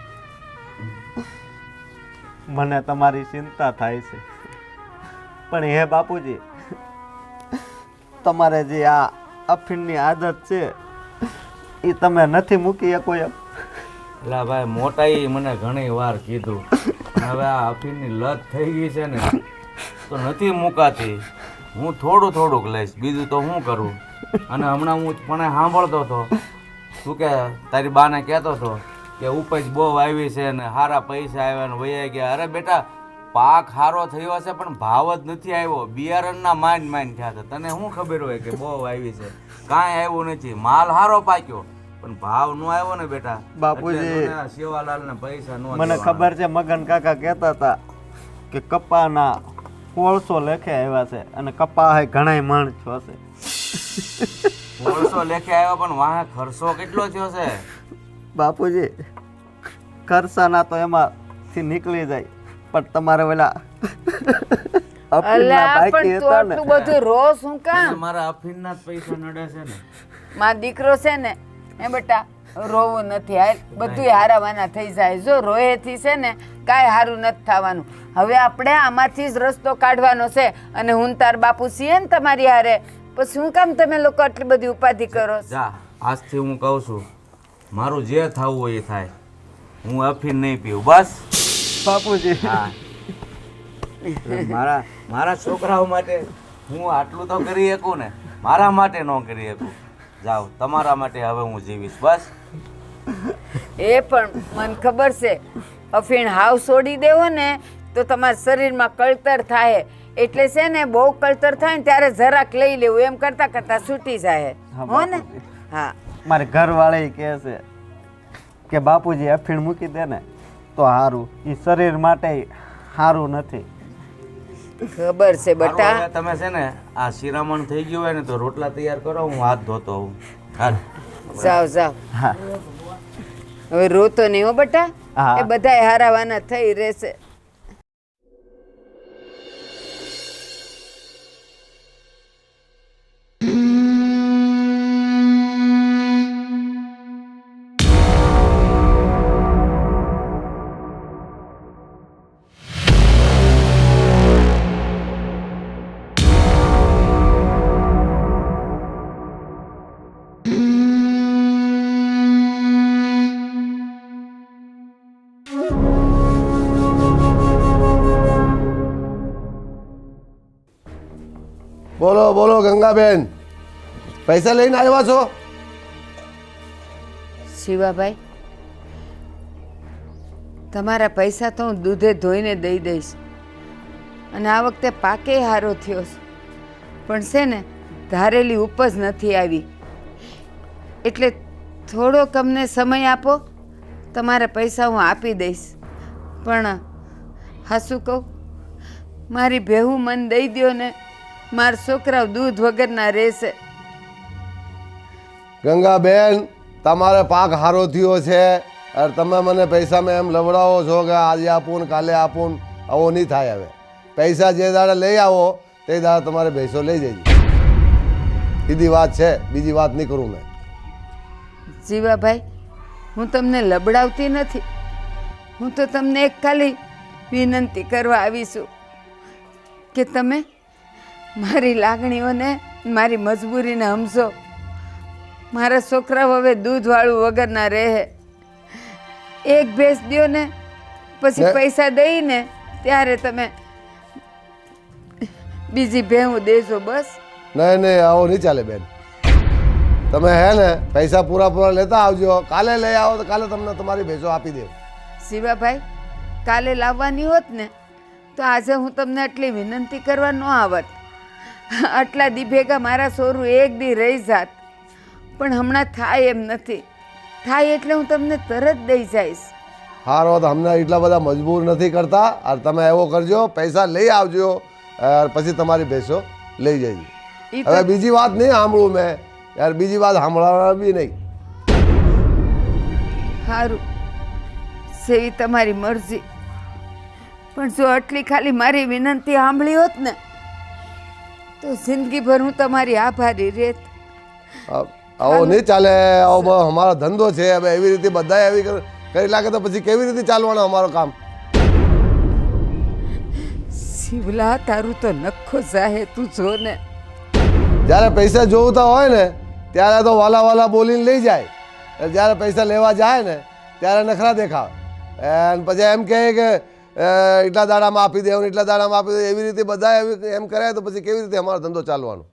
Speaker 2: મને તમારી ચિંતા થાય છે. પણ હે બાપુજી, તમારે જે આ અફીણની આદત છે એ તમે નથી મૂકી શકો એમ?
Speaker 5: એટલે ભાઈ મોટાઈ મને ઘણી વાર કીધું, હવે આ અફીણની લત થઈ ગઈ છે ને તો નથી મુકાતી. હું થોડું થોડુંક લઈશ, બીજું તો શું કરું. અને હમણાં હું પણ સાંભળતો હતો, તું કે તારી બાને કહેતો હતો કે ઉપજ બહુ આવી છે ને સારા પૈસા આવ્યા ને વૈયા ગયા. અરે બેટા, પાક સારો થયો હશે પણ ભાવ જ નથી આવ્યો. બિયારણના માઇન થયા હતા. તને શું ખબર હોય કે બહુ આવી છે? કાંઈ આવ્યું નથી. માલ સારો પાક્યો પણ ભાવ નો આવ્યો ને બેટા.
Speaker 2: બાપુજી,
Speaker 5: શિવાલાલ ને પૈસા નો
Speaker 2: મને ખબર છે, મગન કાકા કહેતા હતા કે કપાના 1600 લેખે આવ્યા છે અને કપા ઘણાય મણ છો છે.
Speaker 5: 1600 લેખે આવ્યો પણ વાહ ખર્ચો કેટલો થયો છે?
Speaker 2: બાપુજી, ખર્ચાના તો એમાંથી નીકળી જાય, પણ તમારે ઓલા અફીણના
Speaker 1: અલા
Speaker 2: બાકી
Speaker 1: પણ તું
Speaker 2: હતા ને,
Speaker 1: આટલું બધું રોસ શું કામ?
Speaker 5: મારા અફીણના જ પૈસા નડે છે ને.
Speaker 1: મારો દીકરો છે ને એ બેટા રોવું નથી, હાલ બધું હારાવાના થઈ જાય. જો રોયેથી છે ને કાંઈ સારું નથી થવાનું. હવે આપણે આમાંથી જ રસ્તો કાઢવાનો છે. અને હું તાર બાપુ છીએ ને તમારી હારે, પછી શું કામ તમે લોકો આટલી બધી ઉપાધિ કરો?
Speaker 5: જા, આજથી હું કહું છું, મારું જે થવું હોય એ થાય, હું અફીણ નહીં પીવું બસ.
Speaker 2: બાપુજી,
Speaker 5: હા, મારા છોકરાઓ માટે હું આટલું તો કરી શકું ને, મારા માટે ન કરી શકું. જાઓ, તમારા માટે હવે હું જીવીશ બસ.
Speaker 1: એ પણ મને ખબર છે, અફીણ હાવ છોડી દેવો ને તો તમારા શરીરમાં કળતર થાય. એટલે છે ને બહુ કળતર થાય ને ત્યારે જરાક લઈ લેવું, એમ કરતા કરતા છૂટી જાય. હો ને? હા,
Speaker 2: મારે ઘરવાળા કહે છે કે બાપુજી અફીણ મૂકી દે ને તો સારું, એ શરીર માટે સારું નથી.
Speaker 1: ખબર છે
Speaker 5: હારું,
Speaker 1: બટા.
Speaker 5: હવે તમે છે ને આ શિરામણ થઈ ગયું હોય ને તો રોટલા તૈયાર કરો, હું હાથ ધોતો હોઉં. હાલ.
Speaker 1: જાવ જાવ.
Speaker 2: હા
Speaker 1: હવે રોતો નહીં હો બટા,
Speaker 2: હા.
Speaker 1: એ બધાય હારાવાના થઈ રહેશે.
Speaker 7: બોલો બોલો ગંગાબેન, પૈસા લઈને આવ્યા છો?
Speaker 1: શિવાભાઈ, તમારા પૈસા તો હું દૂધે ધોઈને દઈ દઈશ. અને આ વખતે પાકે હારો થયો છે, પણ છે ને ધારેલી ઉપજ નથી આવી. એટલે થોડોક અમને સમય આપો, તમારા પૈસા હું આપી દઈશ. પણ હા શું કહું, મારી ભેહું મન દઈ દ્યો ને, મારા છોકરાઓ દૂધ વગરના રહેશે.
Speaker 7: ગંગાબેન, તમારે પાક સારો થયો છે અને તમે મને પૈસામાં એમ લવડાવો છો કે આજે આપું ને કાલે આપું ને, આવો નહીં થાય. હવે પૈસા જે દાડે લઈ આવો તે દાડે તમારે ભેંસો લઈ જજો. સીધી વાત છે, બીજી વાત નહીં કરું મેં.
Speaker 1: જીવાભાઈ, હું તમને લબડાવતી નથી, હું તો તમને એક ખાલી વિનંતી કરવા આવી છું કે તમે મારી લાગણીઓને, મારી મજબૂરીને સમજો. મારા છોકરાઓ હવે દૂધવાળું વગરના રહે. એક ભેંસ દ્યો ને, પછી પૈસા દઈને ત્યારે તમે બીજી ભેહું દેજો બસ.
Speaker 7: નહીં નહીં, આવો નહીં ચાલે બેન. તમે હે ને પૈસા પૂરા લેતા આવજો. કાલે લઈ આવો તો કાલે તમને તમારી ભેંસો આપી દઉં.
Speaker 1: શિવાભાઈ કાલે લાવવાની હોત ને તો આજે હું તમને આટલી વિનંતી કરવા ન આવત. આટલા દી ભેગા મારા સોરું એક દી રહી જાત, પણ હમણાં થાય એમ નથી. થાય એટલે હું તમને તરત દઈ જઈશ.
Speaker 7: હારો તો અમને એટલા બધા મજબૂર નથી કરતા. અને તમે એવો કરજો, પૈસા લઈ આવજો, પછી તમારી ભેંસો લઈ જજો.
Speaker 1: ઈ
Speaker 7: હવે
Speaker 1: તો
Speaker 7: બીજી વાત નહીં સાંભળું મેં યાર, બીજી વાત સાંભળવા બી નહીં.
Speaker 1: સારું સેવી તમારી મરજી, પણ જો આટલી ખાલી મારી વિનંતી સાંભળી હોત ને તો જિંદગીભર હું તમારી આભારી રહેત.
Speaker 7: આવો નહીં ચાલે. આવો અમારો ધંધો છે. હવે એવી રીતે બધા એવી કરી લાગે તો પછી કેવી રીતે ચાલવાનું અમારું કામ?
Speaker 1: શિવલા તારું તો નખો જાહે, તું જો ને.
Speaker 7: જ્યારે પૈસા જોવતા હોય ને ત્યારે તો વાલા બોલીને લઈ જાય. જ્યારે પૈસા લેવા જાય ને ત્યારે નખરા દેખાવે. અને પછી એમ કહે કે એટલા દાડામાં આપી દેવું, એટલા દાડામાં આપી દે. એવી રીતે બધા એમ કરે તો પછી કેવી રીતે અમારો ધંધો ચાલવાનો?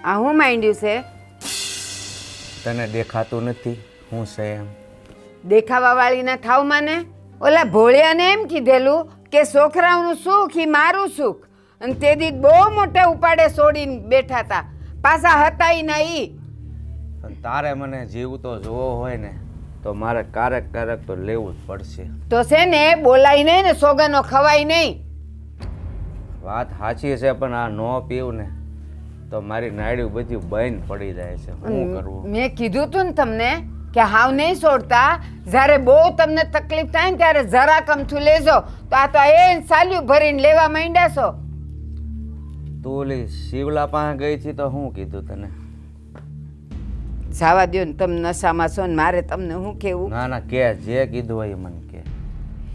Speaker 1: આ હું માંડ્યું છે?
Speaker 5: તને દેખાતું નથી હું છે એમ?
Speaker 1: દેખાવાવાળી ના થાવ મને. ઓલા ભોળિયાને એમ કીધેલું કે છોકરાઓનું સુખ ઈ મારું સુખ, અને તે દી બહુ મોટા ઉપાડે છોડીને બેઠા હતા, પાછા હતા ય નહીં.
Speaker 5: પણ તારે મને જીવ તો જોવો હોય ને તો મારે ક્યારેક તો લેવું જ પડશે.
Speaker 1: તો છે ને બોલાય નહીં ને સોગાનો ખવાય નહીં.
Speaker 5: વાત સાચી છે, પણ આ નો પીવું ને તો મારી નાડ્યું બધી બંધ પડી જાય છે. શું કરવું?
Speaker 1: મેં કીધું તું ને તમને કે હાવ નહીં છોડતા. જ્યારે બહુ તમને તકલીફ થાય ને ત્યારે જરા કમથું લેજો, તો આ તો એ સાલ્યું ભરીને લેવા માંડ્યા છો.
Speaker 5: તું ઓલી શિવલા પાસે ગઈ હતી તો શું કીધું તને?
Speaker 1: જવા દો ને, તમે નશામાં છો ને મારે તમને શું કેવું?
Speaker 5: ના ના કે જે કીધું હોય એ મને કે.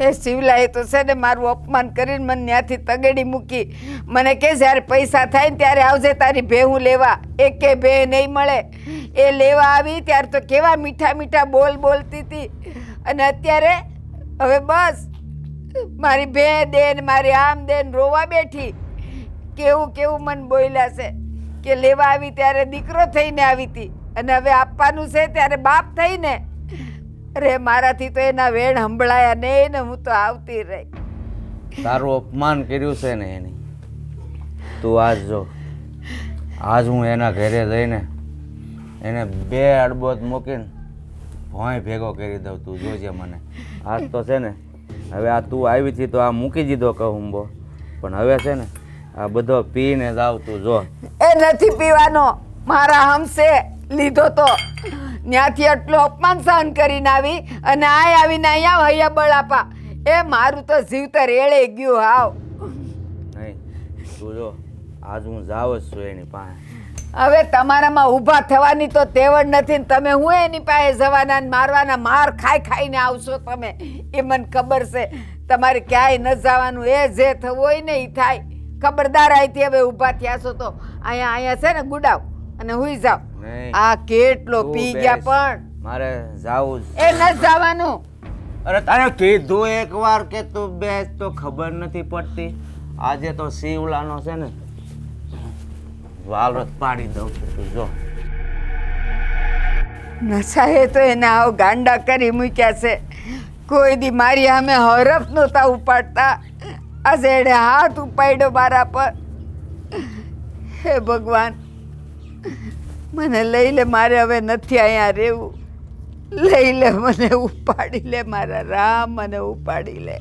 Speaker 1: એ શિવલાએ તો છે ને મારું અપમાન કરીને મને ત્યાંથી તગડી મૂકી. મને કે જ્યારે પૈસા થાય ને ત્યારે આવજે તારી ભેહું લેવા. એકે ભે નહીં મળે. એ લેવા આવી ત્યારે તો કેવા મીઠા મીઠા બોલ બોલતી હતી, અને અત્યારે હવે બસ મારી ભે દે ને મારી આમ દે ને રોવા બેઠી. કેવું કેવું મન બોલ્યા છે કે લેવા આવી ત્યારે દીકરો થઈને આવી હતી, અને હવે આપવાનું છે ત્યારે બાપ થઈને. અરે મારાથી તો એના વેણ સંભળાયા નહીં ને હું તો આવતી રહી.
Speaker 5: તારું અપમાન કર્યું છે ને એની. તું આજ જો, આજ હું એના ઘરે જઈને એને 2 અડબોત મૂકીને ભોંય ભેગો કરી દઉં. તું જોજે મને. આજ તો છે ને હવે આ તું આવી હતી તો આ મૂકી દીધો કહુંબો, પણ હવે છે ને આ બધો પીને જાવ. તું જો
Speaker 1: એ નથી પીવાનો. મારા હમસે લીધો તો ત્યાંથી આટલું અપમાન સહન કરીને આવી, અને આવીને અહીંયા હૈયા બળાપા. એ મારું તો જીવતર એળે ગયું હાવ.
Speaker 5: નહીં તું જો, આજ હું જાવ જ છું એની પાસે.
Speaker 1: હવે તમારામાં ઊભા થવાની તો તેવડ નથી ને તમે હું એની પાસે જવાના ને મારવાના. માર ખાઈને આવશો તમે, એ મને ખબર છે. તમારે ક્યાંય ન જવાનું. એ જે થવું હોય ને એ થાય. ખબરદાર અહીંથી હવે ઊભા થયા છો તો અહીંયા છે ને ગુડાવ અને હુઈ જાવ.
Speaker 5: નહીં,
Speaker 1: આ કેટલો
Speaker 5: તું
Speaker 1: પી
Speaker 5: બેસ.
Speaker 1: ગયા પણ
Speaker 5: મારે જાવું જ.
Speaker 1: એ ન જવાનું.
Speaker 5: અરે તારે કીધું એકવાર કે તું બેસ તો ખબર નથી પડતી. આજે તો શિવલાનો છે ને વાલરત પાડી દઉં છું તું જો.
Speaker 1: નશાએ તો એને આવ ગાંડા કરી મૂક્યા છે. કોઈ દી મારી સામે હરફ નહોતા ઉપાડતા, આજે એણે હાથ ઉપાડ્યો મારા પર. હે ભગવાન, મને લઈ લે, મારે હવે નથી અહીંયા રહેવું. લઈ લે મને, ઉપાડી લે મારા રામ, મને ઉપાડી લે.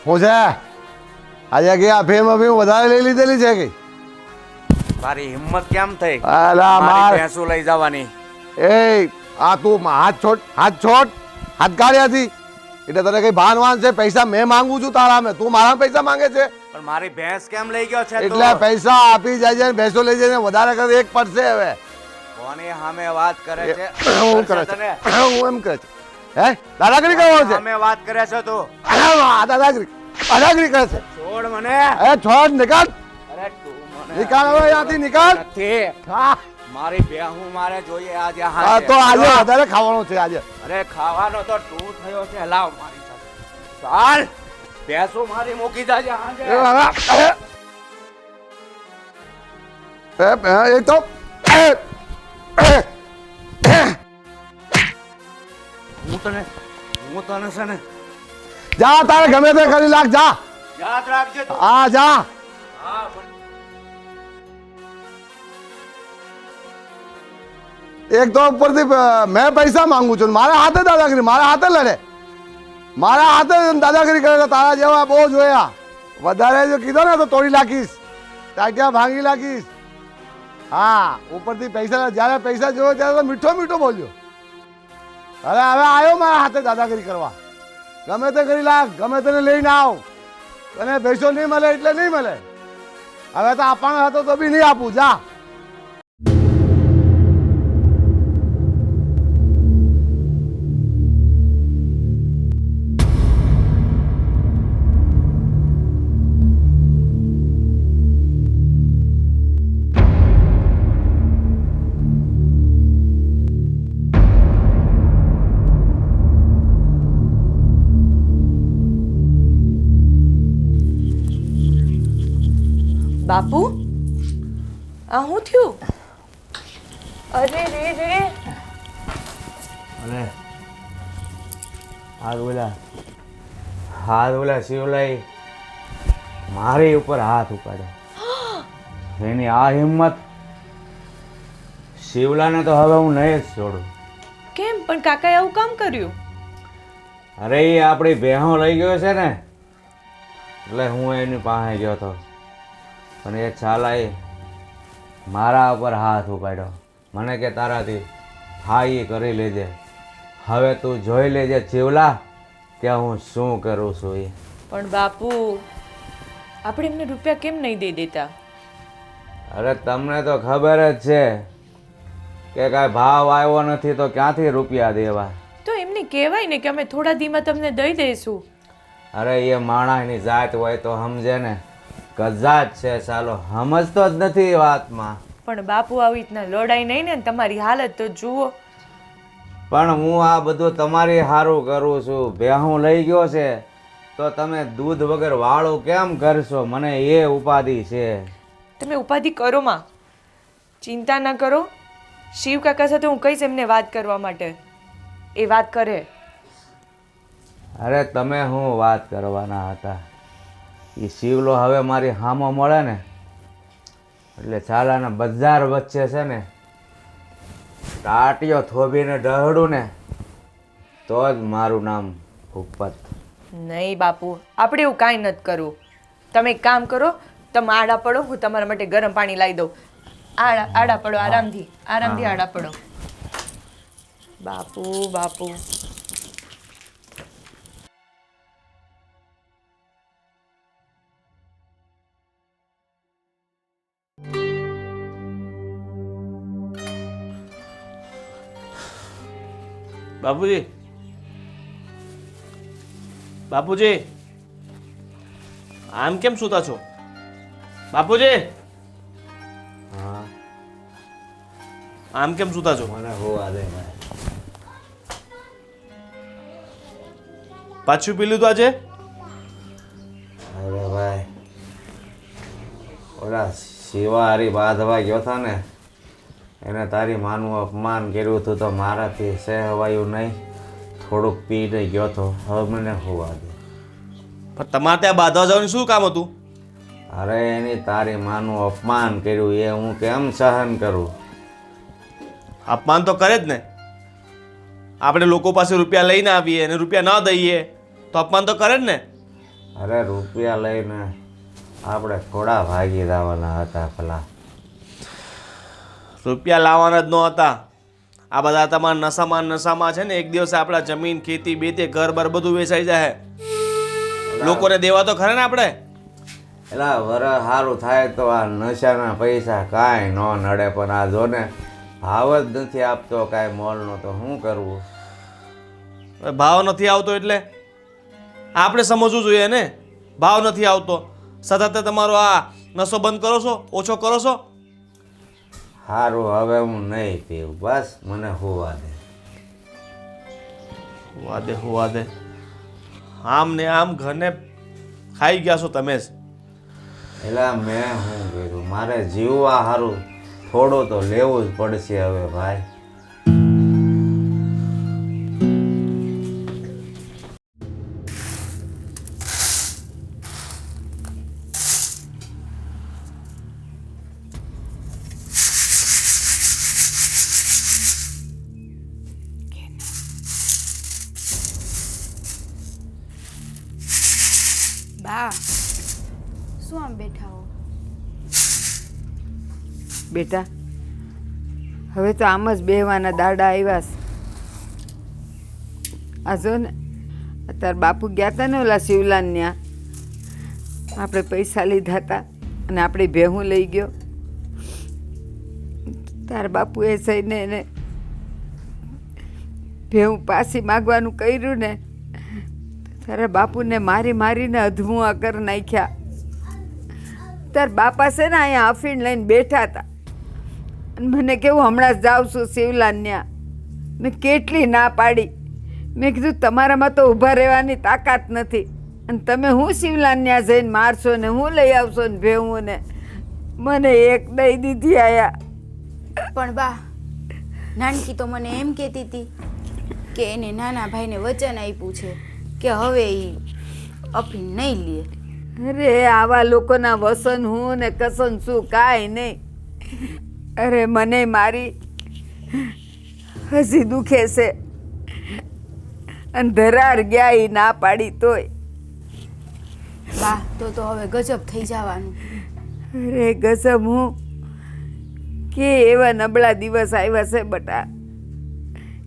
Speaker 7: હું છે આજે કે આ ફેમ અભી વધારે લઈ લીધેલી છે કે
Speaker 5: તારી હિંમત કેમ થઈ
Speaker 7: અલા
Speaker 5: મારી
Speaker 7: માર
Speaker 5: ભેંસું લઈ જવાની?
Speaker 7: એ આ તું હાથ છોડ, હાથ છોડ, હાથ કાઢ્યાથી. એટલે તને કઈ ભાનવાન છે? પૈસા મેં માંગુ છું તારા મેં, તું મારા પૈસા માંગે છે?
Speaker 5: પણ મારી ભેંસ કેમ લઈ ગયો છે તું?
Speaker 7: એટલે પૈસા આપી જાય છે, ભેંસો લઈ જઈને વધારે કરે એક પડશે. હવે
Speaker 5: કોની સામે વાત કરે છે?
Speaker 7: હું કરે છે? હું એમ કરે છે? હે દાદાગીરી કરવાનો છે?
Speaker 5: સામે વાત કરે છે તું?
Speaker 7: દાદાગીરી, દાદાગીરી કરે છે?
Speaker 5: છોડ મને.
Speaker 7: એ છોડ, નીકળ,
Speaker 5: અરે તું મને
Speaker 7: નીકળ હવે અહીંયાથી, નીકળ.
Speaker 5: નથી.
Speaker 7: હા
Speaker 5: મારી ભેહું મારે જોઈએ આજે.
Speaker 7: હા, તો આજે વધારે ખાવાનું છે આજે.
Speaker 5: અરે ખાવાનો તો તું થયો છે. લાવ મારી સાથે ચાલ. ભેંસું મારી મૂકી જાજે આજે.
Speaker 7: એ તો
Speaker 5: હું તને છે ને
Speaker 7: જા, તારે ગમે તે કરી લાગ, જા.
Speaker 5: યાદ રાખજે તું.
Speaker 7: હા જા.
Speaker 5: હા
Speaker 7: એક તો ઉપરથી મેં પૈસા માંગુ છું, મારા હાથે દાદાગીરી, મારા હાથે લડે, મારા હાથે દાદાગીરી કરે. તારા જેવા બહુ જોયા. વધારે જો કીધો ને તો તોડી નાખીશ, ટાટિયા ભાંગી નાખીશ. હા, ઉપરથી પૈસા, જ્યારે પૈસા જોયો ત્યારે તો મીઠો મીઠો બોલ્યો. અરે હવે આવ્યો મારા હાથે દાદાગીરી કરવા. ગમે તે કરી લાગ, ગમે તેને લઈને આવ. તને પૈસો નહીં મળે એટલે નહીં મળે. હવે તો આપવાનો હતો તો બી નહીં આપું. જા.
Speaker 4: બાપુ, આ શું થયું? અરે રે રે,
Speaker 5: અરે હાથ ઓલા શિવલાઈ મારી ઉપર હાથ ઉપાડ્યો. એની આ હિંમત. શિવલાને તો હવે હું નહીં જ છોડું.
Speaker 4: કેમ પણ કાકાએ આવું કામ કર્યું?
Speaker 5: અરે એ આપણી ભેહો લઈ ગયો છે ને, એટલે હું એની પાસે ગયો હતો. પણ એ ચાલાએ મારા ઉપર હાથ ઉપાડ્યો. મને કે તારાથી હા એ કરી લેજે. હવે તું જોઈ લેજે શિવલા કે હું શું કરું છું એ.
Speaker 4: પણ બાપુ, આપણે એમને રૂપિયા કેમ નહીં દઈ દેતા?
Speaker 5: અરે તમને તો ખબર જ છે કે કાંઈ ભાવ આવ્યો નથી તો ક્યાંથી રૂપિયા દેવા.
Speaker 4: તો એમને કહેવાય ને કે અમે થોડા દીમાં તમને દઈ દઈશું.
Speaker 5: અરે એ માણસની જાત હોય તો સમજે ને, કજાત છે ચાલો, સમજતો જ નથી વાતમાં.
Speaker 4: પણ બાપુ આવી રીતના લડાઈ નહીં ને, તમારી હાલત તો જુઓ.
Speaker 5: પણ હું આ બધું તમારી સારું કરું છું. ભેહું લઈ ગયો છે તો તમે દૂધ વગર વાળું કેમ કરશો? મને એ ઉપાધિ છે.
Speaker 4: તમે ઉપાધિ કરો માં, ચિંતા ન કરો. શિવ કાકા સાથે હું કહીશ એમને વાત કરવા માટે, એ વાત કરે.
Speaker 5: અરે તમે શું વાત કરવાના હતા? એ શિવલો હવે મારી હામો મળે ને એટલે ચાલાના બજાર વચ્ચે છે ને ટાટીઓ થોભીને ડહડું ને તો જ મારું નામ ભૂપત.
Speaker 4: નહીં બાપુ, આપણે એવું કાંઈ નથી કરવું. તમે એક કામ કરો, તમે આડા પડો, હું તમારા માટે ગરમ પાણી લાવી દઉં. આડા પડો, આરામથી આરામથી આડા પડો. બાપુ બાપુ,
Speaker 6: બાપુજી, બાપુજી, આમ કેમ સૂતા છો? બાપુજી,
Speaker 5: હા
Speaker 6: આમ કેમ સૂતા છો?
Speaker 5: મને હોવા દે ભાઈ.
Speaker 6: પાછું પી લીધું આજે?
Speaker 5: અરે ભાઈ, ઓલા શિવાહારી બાંધવા ગયો હતા ને, એને તારી માનું અપમાન કર્યું હતું તો મારાથી સહેવાયું નહીં. થોડુંક પીને ગયો હતો. હવે મને હોવા દે.
Speaker 6: પણ તમારે ત્યાં બાંધવા જવાનું શું કામ હતું?
Speaker 5: અરે એની તારી માનું અપમાન કર્યું એ હું કેમ સહન કરું?
Speaker 6: અપમાન તો કરે જ ને. આપણે લોકો પાસે રૂપિયા લઈને આવીએ અને રૂપિયા ના દઈએ તો અપમાન તો કરે જ ને.
Speaker 5: અરે રૂપિયા લઈને આપણે થોડા ભાગી જવાના હતા પેલા.
Speaker 6: રૂપિયા લાવવાના જ ન હતા. આ બધા તમારા નશામાં છે ને, એક દિવસ આપણા જમીન ખેતી બેતી ઘર બાર બધું વેચાઈ જાય. લોકોને દેવા તો ખરા ને આપણે.
Speaker 5: એલા વરસ સારું થાય તો આ નશાના પૈસા કાંઈ ન નડે, પણ આ જો ને ભાવ જ નથી આપતો કાંઈ મોલનો, તો શું કરવું?
Speaker 6: ભાવ નથી આવતો એટલે આપણે સમજવું જોઈએ ને. ભાવ નથી આવતો સતત તમારો આ નશો બંધ કરો છો, ઓછો કરો છો.
Speaker 5: સારું, હવે હું નહીં પીવું, બસ મને હોવા દે.
Speaker 6: હોવા દે. આમ ને આમ ઘરને ખાઈ ગયા છો તમે જ.
Speaker 5: એલા મેં શું કર્યું? મારે જીવવા સારું થોડું તો લેવું જ પડશે હવે ભાઈ.
Speaker 3: બા શું આમ બેઠા હો?
Speaker 1: બેટા, હવે તો આમ જ બેહવાના દાડા આવ્યા છે. આ જો ને, અત્યારે બાપુ ગયા હતા ને ઓલા શિવલાન ત્યાં, આપણે પૈસા લીધા હતા અને આપણી ભેહું લઈ ગયો. તારા બાપુએ જઈને એને ભેહું પાછી માગવાનું કર્યું ને, તારા બાપુને મારીને અધમુઆ કરી નાખ્યા. તાર બાપા છે ને અહીંયા અફીણ લઈને બેઠા હતા અને મને કેવું હમણાં જ જાઉં છું શિવલાન ત્યાં. મેં કેટલી ના પાડી. મેં કીધું તમારામાં તો ઊભા રહેવાની તાકાત નથી અને તમે હું શિવલાન ત્યાં જઈને મારશો ને હું લઈ આવશો ને ભેવું ને. મને એક દઈ દીધી આયા.
Speaker 3: પણ બા, નાનકી તો મને એમ કહેતી હતી કે એને નાના ભાઈને વચન આપ્યું છે કે હવે એ અફીણ નહીં લે.
Speaker 1: અરે આવા લોકોના વસન હું ને કસન શું કાંઈ નહીં. અરે મને મારી હજી દુખે છે અને ધરાર ગયા એ ના પાડી તોય.
Speaker 3: બા તો હવે ગજબ થઈ જવાનું.
Speaker 1: અરે ગજબ હું કે એવા નબળા દિવસ આવ્યા છે બટા.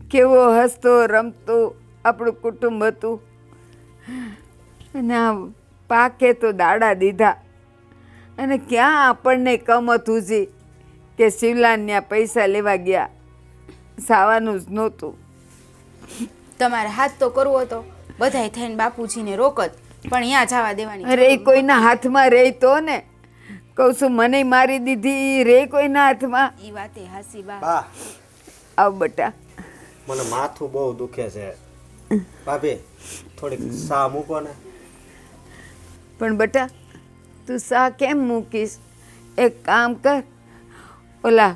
Speaker 1: કેવો હસતો રમતો આપણું કુટુંબ હતું અને આ પાકે તો દાડા દીધા. અને ક્યાં આપણને કમ હતું જી કે શિવલાન ત્યાં પૈસા લેવા ગયા, સાવાનું જ નહોતું.
Speaker 3: તમારે હાથ તો કરવો હતો બધાય થઈને બાપુજીને રોકત, પણ અહીંયા જવા દેવાની.
Speaker 1: અરે એ કોઈના હાથમાં રહી તો ને, કહું છું મને મારી દીધી રે કોઈના હાથમાં.
Speaker 3: ઈ વાતે હાસી બા.
Speaker 2: બા,
Speaker 1: આવ બટા.
Speaker 2: મને માથું બહુ દુખે છે. ભાભી, થોડીક સા મૂકો ને.
Speaker 1: પણ બટા, તું સા કેમ મૂકીશ? એક કામ કર, ઓલા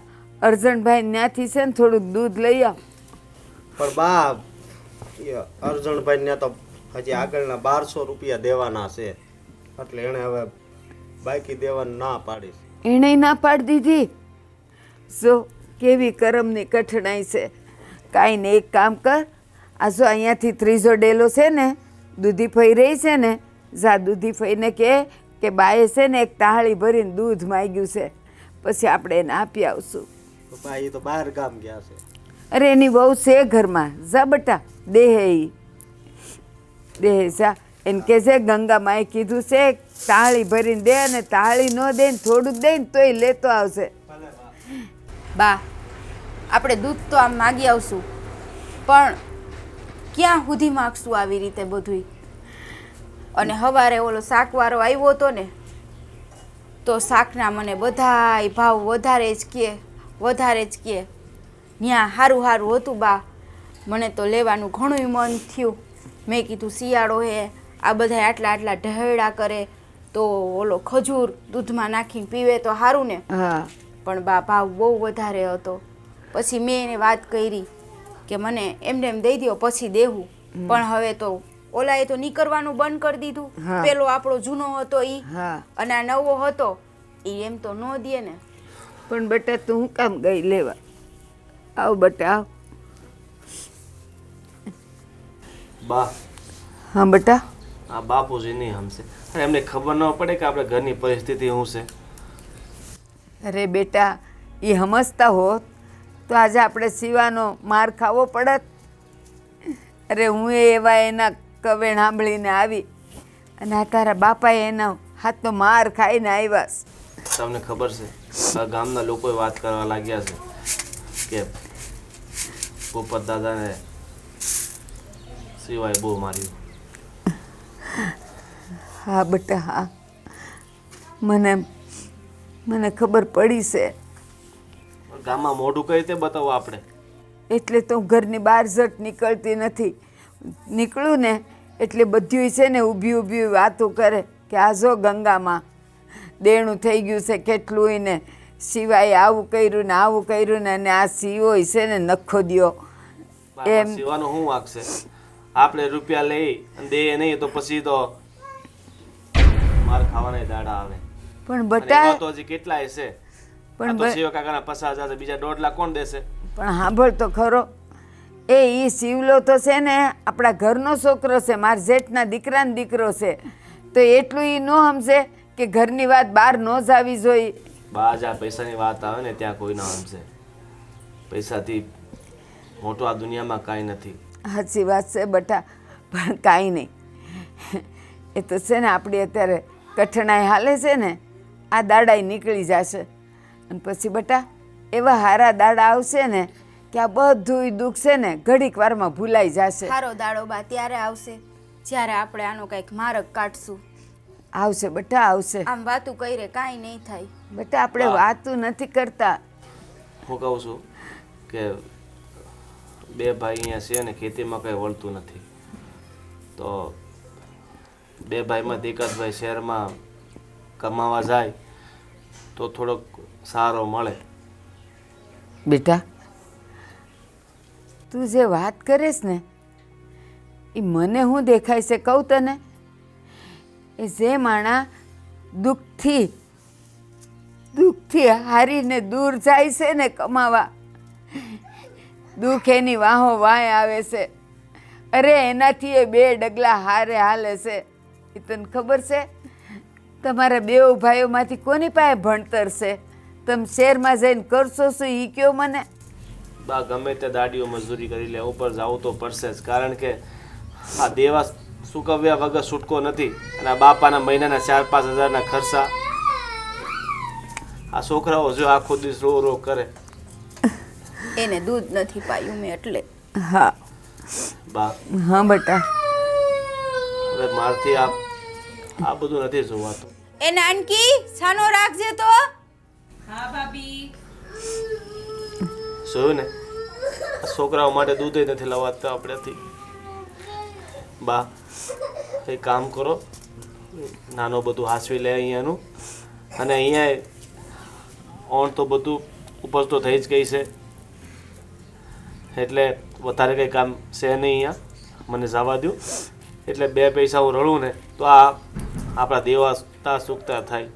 Speaker 1: અર્જણભાઈ ત્યાંથી છે ને થોડુંક દૂધ લઈ આવ.
Speaker 2: પણ બા, એ અર્જણભાઈ ને તો હજી આગળના 1200 રૂપિયા દેવાના છે, એટલે એણે હવે બાકી દેવાનું ના પાડીશ.
Speaker 1: એણે ના પાડી દીધી. જો કેવી કરમની કઠણાઈ છે. કાંઈ ને એક કામ કર, આ જો અહીંયાથી ત્રીજો ડેલો છે ને, દૂધી ફઈ રહી છે ને, જા દૂધી ફઈને કે બાએ છે ને એક તાળી ભરીને દૂધ માંગ્યું છે, પછી આપણે એને આપી આવશું.
Speaker 2: બા, એ તો બહાર ગામ ગયા છે.
Speaker 1: અરે એની બહુ છે ઘરમાં, જા બટા દેહે ઈ દેહે જા. એને કે છે ગંગા માએ કીધું છે તાળી ભરીને દે, અને તાળી ન દે ને થોડુંક દે ને તોય લેતો આવશે.
Speaker 3: બા આપણે દૂધ તો આમ માગી આવશું, પણ ક્યાં સુધી માગશું આવી રીતે બધુંય? અને સવારે ઓલો શાકવાળો આવ્યો હતો ને, તો શાકના મને બધાય ભાવ વધારે જ કહે. ત્યાં સારું સારું હતું બા, મને તો લેવાનું ઘણું મન થયું. મેં કીધું શિયાળો હે, આ બધા આટલા ઢહેડા કરે તો ઓલો ખજૂર દૂધમાં નાખીને પીવે તો સારું ને.
Speaker 1: હા
Speaker 3: પણ બા ભાવ બહુ વધારે હતો. પછી મેં એને વાત કરી કે મને એમને એમ દઈ દો પછી દેવું. પણ હવે તો ઓલાએ તો નીકળવાનું બંધ કરી દીધું.
Speaker 1: હા.
Speaker 3: પેલો આપણો જૂનો હતો ઈ
Speaker 1: હા
Speaker 3: અને આ નવો હતો ઈ એમ તો ન દે ને.
Speaker 1: પણ બેટા તું હું કામ ગઈ લેવા? આવ બેટા આવ.
Speaker 6: બા
Speaker 1: હા બેટા.
Speaker 6: આ બાપુજી નહીં હમશે, અને એમને ખબર ન પડે કે આપણે ઘરની પરિસ્થિતિ શું છે.
Speaker 1: અરે બેટા એ સમજતા હોત તો આજે આપણે શિવાનો માર ખાવો પડત. અરે હું એવા એના કવેણ સાંભળીને આવી અને આ તારા બાપાએ એના હાથનો માર ખાઈને આવ્યા છે.
Speaker 6: તમને ખબર છે આ ગામના લોકોએ વાત કરવા લાગ્યા છે કે ભૂપત દાદાને સિવાય બહુ માર્યું.
Speaker 1: હા બેટા હા, મને ખબર પડી છે.
Speaker 6: ગામમાં મોઢું કઈ રીતે બતાવવું આપણે?
Speaker 1: એટલે તો હું ઘરની બહાર જટ નીકળતી નથી. નીકળું ને એટલે બધું છે ને ઊભી વાતો કરે કે આ જો ગંગામાં દેણું થઈ ગયું છે કેટલું ને સિવાય આવું કર્યું ને આવું કર્યું ને અને આ સિવો છે ને નખો દ્યો એમ.
Speaker 6: સિવાનું શું વાગશે? આપણે રૂપિયા લઈ અને દે નહીં તો પછી તો માર ખાવાના દાડા આવે.
Speaker 1: પણ
Speaker 6: અને
Speaker 1: બટા
Speaker 6: એવા તો હજી કેટલાય છે. આ તો શિવ કાકાના 50,000 છે, બીજા 1.5 લાખ કોણ દેશે?
Speaker 1: પણ સાંભળ તો ખરો, એ શિવલો તો છે ને આપણા ઘરનો છોકરો છે, મારા જેઠના દીકરાનો દીકરો છે. તો એટલું એ ન સમજે કે ઘરની વાત બહાર ન જ આવી જોઈએ.
Speaker 6: બા જ્યાં પૈસાની વાત આવે ને ત્યાં કોઈ ના સમજે. પૈસાથી મોટું આ દુનિયામાં કાંઈ નથી.
Speaker 1: સાચી વાત છે બટા, પણ કાંઈ નહીં. એ તો છે ને આપણી અત્યારે કઠણાઈ હાલે છે ને, આ દાડાઈ નીકળી જશે. અને પછી બટા એવા હારા દાડા આવશે ને કે આ બધું દુઃખ છે ને ઘડીક વારમાં ભૂલાઈ જશે.
Speaker 3: સારો દાડો બા ત્યારે આવશે જ્યારે આપણે આનો કંઈક માર્ગ કાઢશું.
Speaker 1: આવશે બટા આવશે.
Speaker 3: આમ વાતું કરે કાંઈ નહીં થાય.
Speaker 1: બટા આપણે વાતું નથી કરતા.
Speaker 6: હું કહું છું કે બે ભાઈ અહીંયા છે ને ખેતીમાં કંઈ વળતું નથી, તો બે ભાઈમાં એક જ ભાઈ શહેરમાં કમાવા જાય તો થોડોક સારો મળે.
Speaker 1: બેટા તું જે વાત કરીશ ને એ મને શું દેખાય છે કહું તને? એ જે માણા દુઃખથી હારીને દૂર જાય છે ને કમાવા, દુઃખ એની વાહો વાય આવે છે. અરે એનાથી એ 2 ડગલા હારે હાલે છે. એ તને ખબર છે? તમારા 2 ભાઈઓમાંથી કોની પાસે ભણતર છે? તમે શહેરમાં જઈને કરશો શું એ કયો મને?
Speaker 6: બા ગમે તે દાડીઓ મજૂરી કરી લે, ઉપર જવું તો પડશે જ, કારણ કે આ દેવા ચૂકવ્યા વગર છૂટકો નથી. અને આ બાપાના મહિનાના 4-5 હજારના ખર્ચા, આ છોકરાઓ જો આખો દિવસ રો કરે.
Speaker 3: એને દૂધ નથી પાયું મેં એટલે.
Speaker 1: હા
Speaker 6: બા
Speaker 1: હા બેટા.
Speaker 6: હવે મારથી આ બધું નથી જોવાતું.
Speaker 3: એ નાનકી છાનો રાખજે તો.
Speaker 4: હા ભાભી.
Speaker 6: જોયું ને, આ છોકરાઓ માટે દૂધ નથી લવાતું આપણેથી. બા એક કામ કરો, નાનો બધું હાસવી લે અહીંયાનું. અને અહીંયા ઓણ તો બધું ઉપર તો થઈ જ ગઈ છે, એટલે વધારે કંઈ કામ છે નહીં અહીંયા. મને જવા દો, એટલે 2 પૈસા હું રળું ને તો આ આપણા દેવા સુકતા થાય.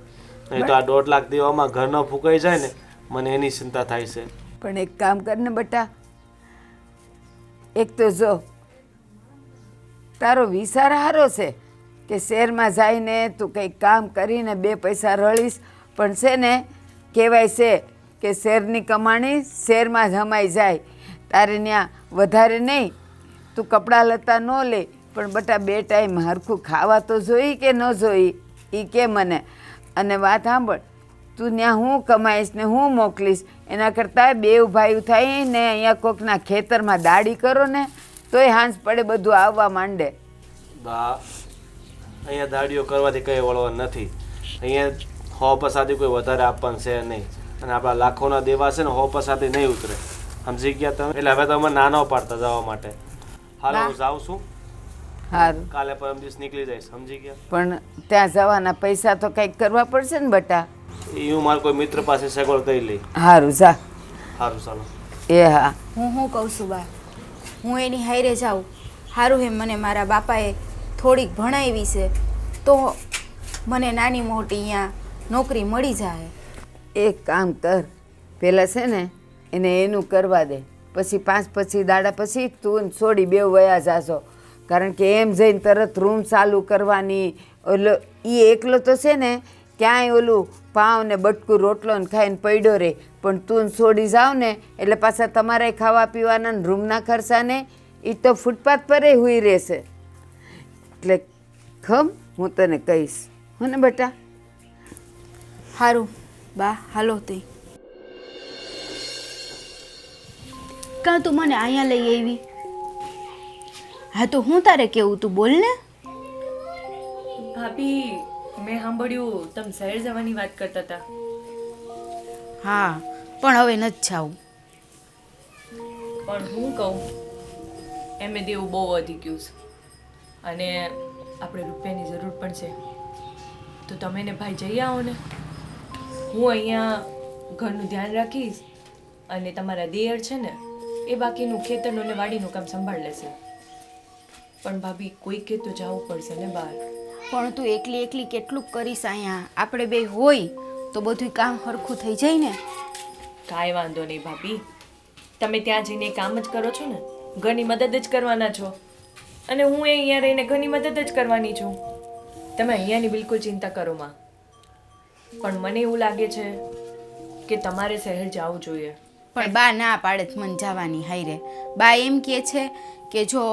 Speaker 6: નહીં તો આ 1.5 લાખ દેવામાં ઘર ન ફૂંકાઈ જાય ને, મને એની ચિંતા થાય છે.
Speaker 1: પણ એક કામ કરને બટા, એક તો જો તારો વિચાર સારો છે કે શહેરમાં જઈને તું કંઈક કામ કરીને 2 પૈસા રળીશ. પણ છે ને કહેવાય છે કે શહેરની કમાણી શહેરમાં જ હમાઈ જાય. તારે ત્યાં વધારે નહીં, તું કપડાં લત્તા ન લે, પણ બટા 2 ટાઈમ હરખું ખાવા તો જોઈ કે ન જોઈ એ કે મને. અને વાત સાંભળ, તું ત્યાં હું કમાઈશ ને હું મોકલીશ એના કરતાં 2 ભાઈઓ થાય ને અહીંયા કોકના ખેતરમાં દાડી કરો ને તોય હાંસ પડે બધું આવવા માંડે.
Speaker 6: બા અહીંયા દાડીઓ કરવાથી કંઈ વળવા નથી. અહીંયા 100% કોઈ વધારે આપવાનું છે નહીં, અને આપણા લાખોના દેવા છે ને 100% નહીં ઉતરે. સમજી ગયા તમે? એટલે હવે તમે નાનો પાડતા જવા માટે. હાલો હું જાઉં છું,
Speaker 1: સારું,
Speaker 6: કાલે પરમ દિવસ નીકળી જઈશ. સમજી ગયા?
Speaker 1: પણ ત્યાં જવાના પૈસા તો કંઈક કરવા પડશે ને બટા.
Speaker 6: એ હું મારા કોઈ મિત્ર પાસે સગવડ કરી લઈ.
Speaker 1: સારું જા.
Speaker 6: સારું ચાલો.
Speaker 1: એ હા,
Speaker 3: હું કહું છું બા, હું એની હારે જાઉં. સારું એમ મને મારા બાપાએ થોડીક ભણાવી છે તો મને નાની મોટી અહીંયા નોકરી મળી જાય.
Speaker 1: એક કામ કર, પહેલાં છે ને એને એનું કરવા દે, પછી 5 દાડા પછી તું છોડી બે વયા જાશો. કારણ કે એમ જઈને તરત રૂમ ચાલુ કરવાની, ઓલો એ એકલો તો છે ને ક્યાંય ઓલું પાવ ને બટકું રોટલો ને ખાઈને પડ્યો રહે, પણ તું છોડી જાવ ને એટલે પાછા તમારે ખાવા પીવાના ને રૂમના ખર્ચાને એ તો ફૂટપાથ પર હુઈ રહેશે. એટલે ખમ હું તને કહીશ, હો ને બેટા?
Speaker 3: સારું બા, હાલો તે કાં તું મને અહીંયા લઈ આવી? હા તો હું તારે કેવું, તું બોલ ને.
Speaker 4: ભાભી મેં સાંભળ્યું તમે શહેર જવાની વાત કરતા હતા.
Speaker 3: હા પણ હવે નથી જાવું.
Speaker 4: પણ હું કહું, એમે દેવું બહુ વધી ગયું છે અને આપણે રૂપિયાની જરૂર પણ છે. તો તમે ને ભાઈ જઈ આવો ને. હું અહીંયા ઘરનું ધ્યાન રાખીશ અને તમારા દિયર છે ને એ બાકીનું ખેતરનું ને વાડીનું કામ સંભાળ લેશે. પણ ભાભી કોઈ કે તો જવું પડશે ને બહાર.
Speaker 3: પણ તું એકલી એકલી કેટલું કરીશ અહીંયા? આપણે બે હોય તો બધું કામ સરખું થઈ જાય ને.
Speaker 4: કાંઈ વાંધો નહીં ભાભી, તમે ત્યાં જઈને કામ જ કરો છો ને, ઘરની મદદ જ કરવાના છો, અને હું અહીંયા રહીને ઘરની મદદ જ કરવાની છું. તમે અહીંયાની બિલકુલ ચિંતા કરો માં. પણ મને એવું લાગે છે કે તમારે શહેર જવું જોઈએ.
Speaker 3: પણ બા ના પાડે જ મને જવાની હાઈરે. બા એમ કહે છે કે જો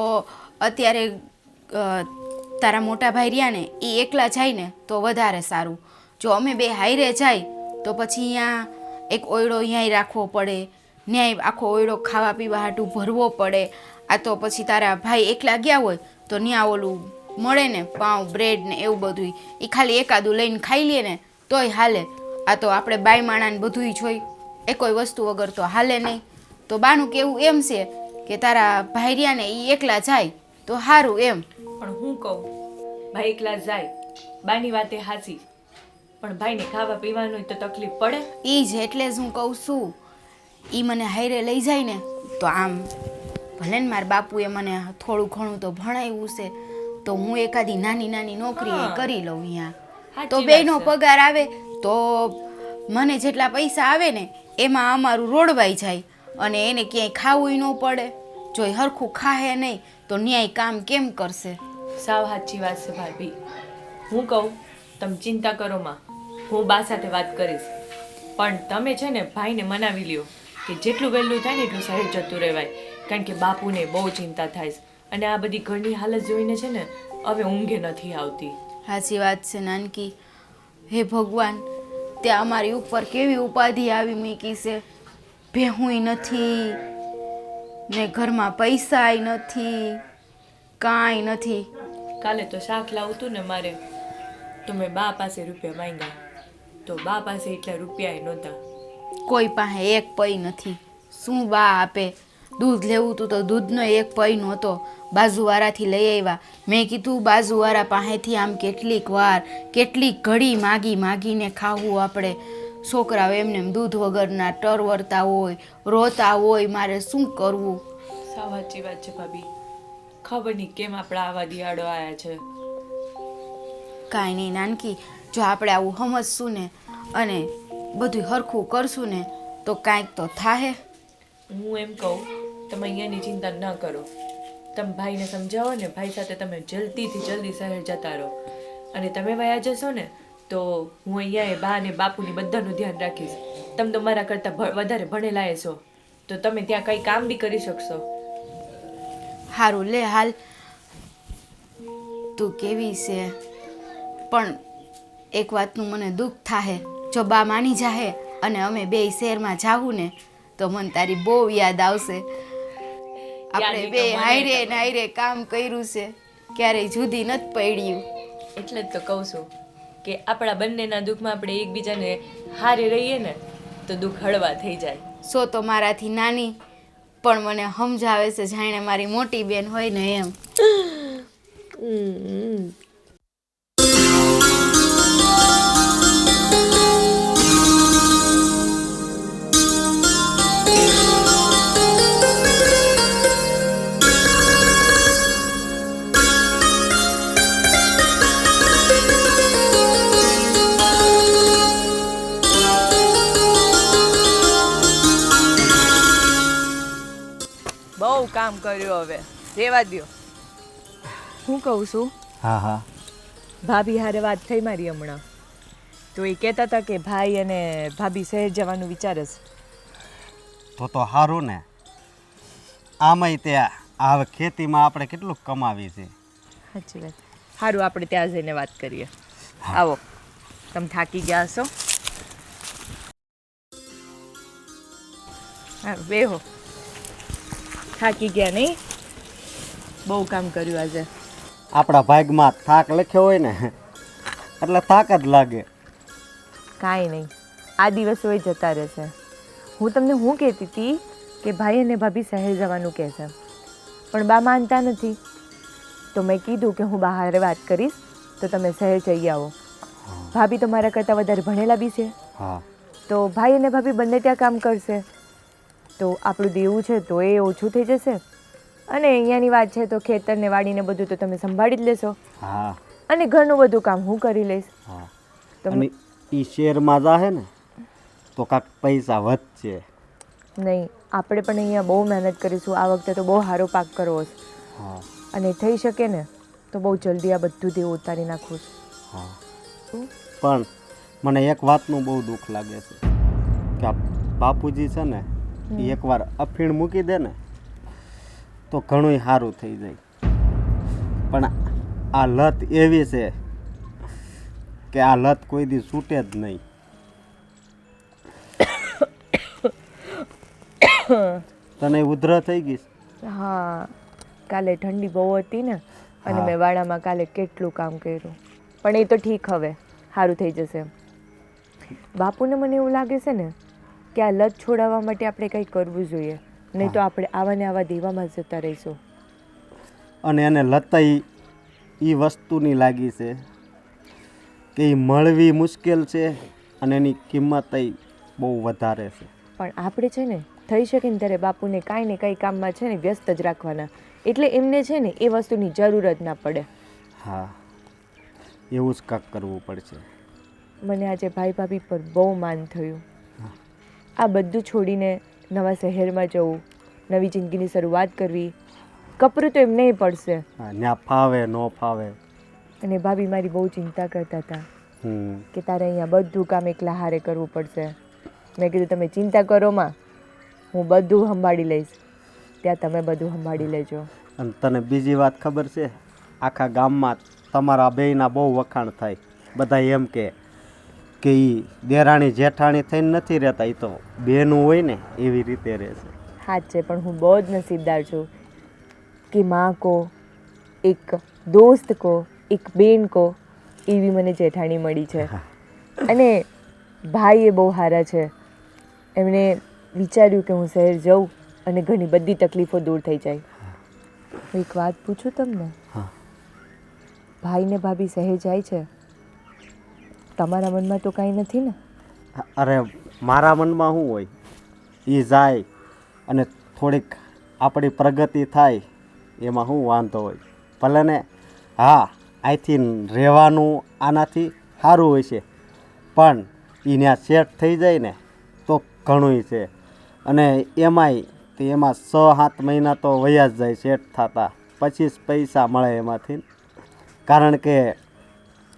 Speaker 3: અત્યારે તારા મોટા ભાઈ રહ્યા ને એ એકલા જાય ને તો વધારે સારું. જો અમે બે હાઈરે જાય તો પછી અહીંયા એક ઓયડો અહીંયા રાખવો પડે, ન્યાય આખો ઓયડો ખાવા પીવા હાટું ભરવો પડે. આ તો પછી તારા ભાઈ એકલા ગયા હોય તો ત્યાં ઓલું મળે ને પાઉં બ્રેડ ને એવું બધું, એ ખાલી એકાદું લઈને ખાઈ લે ને તોય હાલે. આ તો આપણે બાઈ માણાને બધું જોઈ, એ કોઈ વસ્તુ વગર તો હાલે નહીં. તો બાનું કેવું એમ છે કે તારા ભાઈ રહ્યા ને એ એકલા જાય તો સારું એમ.
Speaker 4: પણ હું કહું, ભાઈ એકલા જાય, બાની વાતે હાચી, પણ ભાઈને ખાવા પીવાનું તો તકલીફ પડે.
Speaker 3: એ જ એટલે જ હું કહું છું, એ મને હાઈરે લઈ જાય ને તો આમ ભલે ને મારા બાપુએ મને થોડું ઘણું તો ભણાવ્યું છે તો હું એકાદી નાની નાની નોકરી કરી લઉં અહીંયા. તો બેનો પગાર આવે તો મને જેટલા પૈસા આવે ને એમાં અમારું રોડવાઈ જાય અને એને ક્યાંય ખાવું ન પડે. જો એ હરખું ખાહે નહીં તો ન્યાય કામ કેમ કરશે?
Speaker 4: સાવ સાચી વાત છે ભાભી. હું કહું, તમે ચિંતા કરો માં, હું બા સાથે વાત કરીશ. પણ તમે છે ને ભાઈને મનાવી લ્યો કે જેટલું વહેલું થાય ને એટલું શહેર જતું રહેવાય. કારણ કે બાપુને બહુ ચિંતા થાય છે અને આ બધી ઘરની હાલત જોઈને છે ને હવે ઊંઘે નથી આવતી.
Speaker 3: સાચી વાત છે નાનકી. હે ભગવાન, ત્યાં અમારી ઉપર કેવી ઉપાધિ આવી મૂકી છે. ભેહુંય નથી ને ઘરમાં પૈસાય નથી, કાંઈ નથી.
Speaker 4: કાલે તો શાક લાવતું ને મારે, તો મેં બા પાસે રૂપિયા માંગ્યા તો બા પાસે એટલા રૂપિયા નહોતા.
Speaker 3: કોઈ પાસે એક પૈ નથી. શું બા આપે? દૂધ લેવું હતું તો દૂધનો એક પૈ નહોતો. બાજુવાળાથી લઈ આવ્યા. મેં કીધું બાજુવાળા પાસેથી આમ કેટલીક વાર કેટલીક ઘડી માગી માગીને ખાવું આપણે. છોકરાઓ એમને દૂધ વગરના ટરવરતા હોય, રોતા હોય, મારે શું કરવું?
Speaker 4: સાવ સાચી વાત છે ભાભી. ખબર નહીં કેમ આપણા આવા દિયાળો આવ્યા છે.
Speaker 3: કાંઈ નહીં નાનકી, જો આપણે આવું સમજશું ને અને બધું સરખું કરશું ને તો કાંઈક તો થાહે.
Speaker 4: હું એમ કહું, તમે અહીંયાની ચિંતા ન કરો. તમે ભાઈને સમજાવો ને, ભાઈ સાથે તમે જલ્દીથી જલ્દી શહેર જતા રહો. અને તમે વયા જશો ને તો હું અહીંયા બા અને બાપુની બધાનું ધ્યાન રાખીશ. તમે તો મારા કરતાં વધારે ભણેલા છો તો તમે ત્યાં કંઈ કામ બી કરી શકશો.
Speaker 3: સારું લે હાલ, તું કેવી છે. પણ એક વાતનું મને દુઃખ થાહે, જો બા માની જાહે અને અમે બે શહેરમાં જાવું ને તો મને તારી બહુ યાદ આવશે. આપણે બે હાયરે ને હાયરે કામ કર્યું છે, ક્યારેય જુદી નથી પડ્યું.
Speaker 4: એટલે જ તો કહું છું કે આપણા બંનેના દુઃખમાં આપણે એકબીજાને હારે રહીએ ને તો દુઃખ હળવા થઈ જાય.
Speaker 3: સો તો મારાથી નાની પણ મને સમજાવે છે જાણે મારી મોટી બેન હોય ને એમ.
Speaker 4: બહુ કામ કર્યું, હવે રેવા દ્યો. હું કહું છું,
Speaker 2: હા હા
Speaker 4: ભાભી હારે વાત થઈ મારી હમણાં, તો એ કહેતા હતા કે ભાઈ અને ભાભી શહેર જવાનું વિચારે છે.
Speaker 2: તો સારું ને. આમાંય ત્યાં હવે ખેતીમાં આપણે કેટલું કમાવી છે.
Speaker 4: સાચી વાત. સારું, આપણે ત્યાં જઈને વાત કરીએ. આવો, તમે થાકી ગયા હશો. હા, બેહો. થાકી ગયા નહીં? બહુ કામ કર્યું આજે.
Speaker 2: આપણા ભાગમાં થાક લખ્યો હોય ને એટલે થાક જ લાગે.
Speaker 4: કાંઈ નહીં, આ દિવસો એ જતા રહેશે. હું તમને હું કહેતી હતી કે ભાઈ અને ભાભી શહેર જવાનું કહે છે, પણ બા માનતા નથી. તો મેં કીધું કે હું બહાર વાત કરીશ તો તમે શહેર જઈ આવો. ભાભી તો મારા કરતાં વધારે ભણેલા બી છે,
Speaker 2: હા,
Speaker 4: તો ભાઈ અને ભાભી બંને ત્યાં કામ કરશે તો આપણું દેવું છે તો એ ઓછું થઈ જશે. અને અહીંયાની વાત છે તો ખેતર ને વાડીને બધું તો તમે સંભાળી જ લેશો,
Speaker 2: હા,
Speaker 4: અને ઘરનું બધું કામ હું કરી લઈશ.
Speaker 2: હા.
Speaker 4: તમે
Speaker 2: અને એ શેરમાં જાહે ને તો કાંક પૈસા વધશે.
Speaker 4: નહીં, આપણે પણ અહીંયા બહુ મહેનત કરીશું. આ વખતે તો બહુ સારો પાક કરવો છે,
Speaker 2: હા
Speaker 4: અને થઈ શકે ને તો બહુ જલ્દી આ બધું દેવું ઉતારી નાખવું છે.
Speaker 2: હા.
Speaker 4: શું?
Speaker 2: પણ મને એક વાતનું બહુ દુઃખ લાગે છે કે આ બાપુજી છે ને એ એકવાર અફીણ મૂકી દે ને તો ઘણું સારું થઈ જાય. પણ આ લત એવી છે કે આ લત કોઈ દી છૂટે જ નહીં. તને ઉધર થઈ ગઈ?
Speaker 4: હા, કાલે ઠંડી બહુ હતી ને, અને
Speaker 2: હા.
Speaker 4: મેં વાડામાં કાલે કેટલું કામ કર્યું, પણ એ તો ઠીક, હવે સારું થઈ જશે. બાપુને મને એવું લાગે છે ને કે આ લત છોડાવવા માટે આપણે કંઈ કરવું જોઈએ, નહીં તો આપણે આવા ને આવા દેવામાં જ જતા રહીશું.
Speaker 2: અને એને લતાઈ એ વસ્તુની લાગી છે કે એ મળવી મુશ્કેલ છે અને એની કિંમત બહુ વધારે છે.
Speaker 4: પણ આપણે છે ને થઈ શકે ને ત્યારે બાપુને કાંઈ ને કંઈ કામમાં છે ને વ્યસ્ત જ રાખવાના, એટલે એમને છે ને એ વસ્તુની જરૂર જ ના પડે.
Speaker 2: હા, એવું જ કાંક કરવું પડશે.
Speaker 4: મને આજે ભાઈ ભાભી પર બહુ માન થયું. આ બધું છોડીને નવા શહેરમાં જવું, નવી જિંદગીની શરૂઆત કરવી, કપરું તો એમ નહીં પડશે.
Speaker 2: હા, ત્યાં ફાવે ન ફાવે.
Speaker 4: અને ભાભી મારી બહુ ચિંતા કરતા હતા
Speaker 2: હમ.
Speaker 4: કે તારે અહીંયા બધું કામ એકલા હારે કરવું પડશે. મેં કીધું તમે ચિંતા કરો માં, હું બધું સંભાળી લઈશ, ત્યાં તમે બધું સંભાળી લેજો.
Speaker 2: અને તને બીજી વાત ખબર છે? આખા ગામમાં તમારા બેયના બહુ વખાણ થાય. બધા એમ કે એ દેરાણી જેઠાણી થઈને નથી રહેતા, એ તો બેનું હોય ને એવી રીતે રહેશે.
Speaker 4: હાથ છે, પણ હું બહુ જ નસીબદાર છું કે માં કો, એક દોસ્ત કો, એક બેન કો એવી મને જેઠાણી મળી છે. અને ભાઈ એ બહુ સારા છે. એમણે વિચાર્યું કે હું શહેર જાઉં અને ઘણી બધી તકલીફો દૂર થઈ જાય. હું એક વાત પૂછું તમને?
Speaker 2: હા.
Speaker 4: ભાઈ ને ભાભી શહેર જાય છે, તમારા મનમાં તો કાંઈ નથી ને?
Speaker 2: અરે મારા મનમાં શું હોય, એ જાય અને થોડીક આપણી પ્રગતિ થાય એમાં શું વાંધો હોય? ભલે ને હા, અહીંથી રહેવાનું આનાથી સારું હોય છે, પણ એ ત્યાં સેટ થઈ જાય ને તો ઘણું છે. અને એમાં 6-7 મહિના તો વયા જ જાય સેટ થતા, પછી જ પૈસા મળે એમાંથી. કારણ કે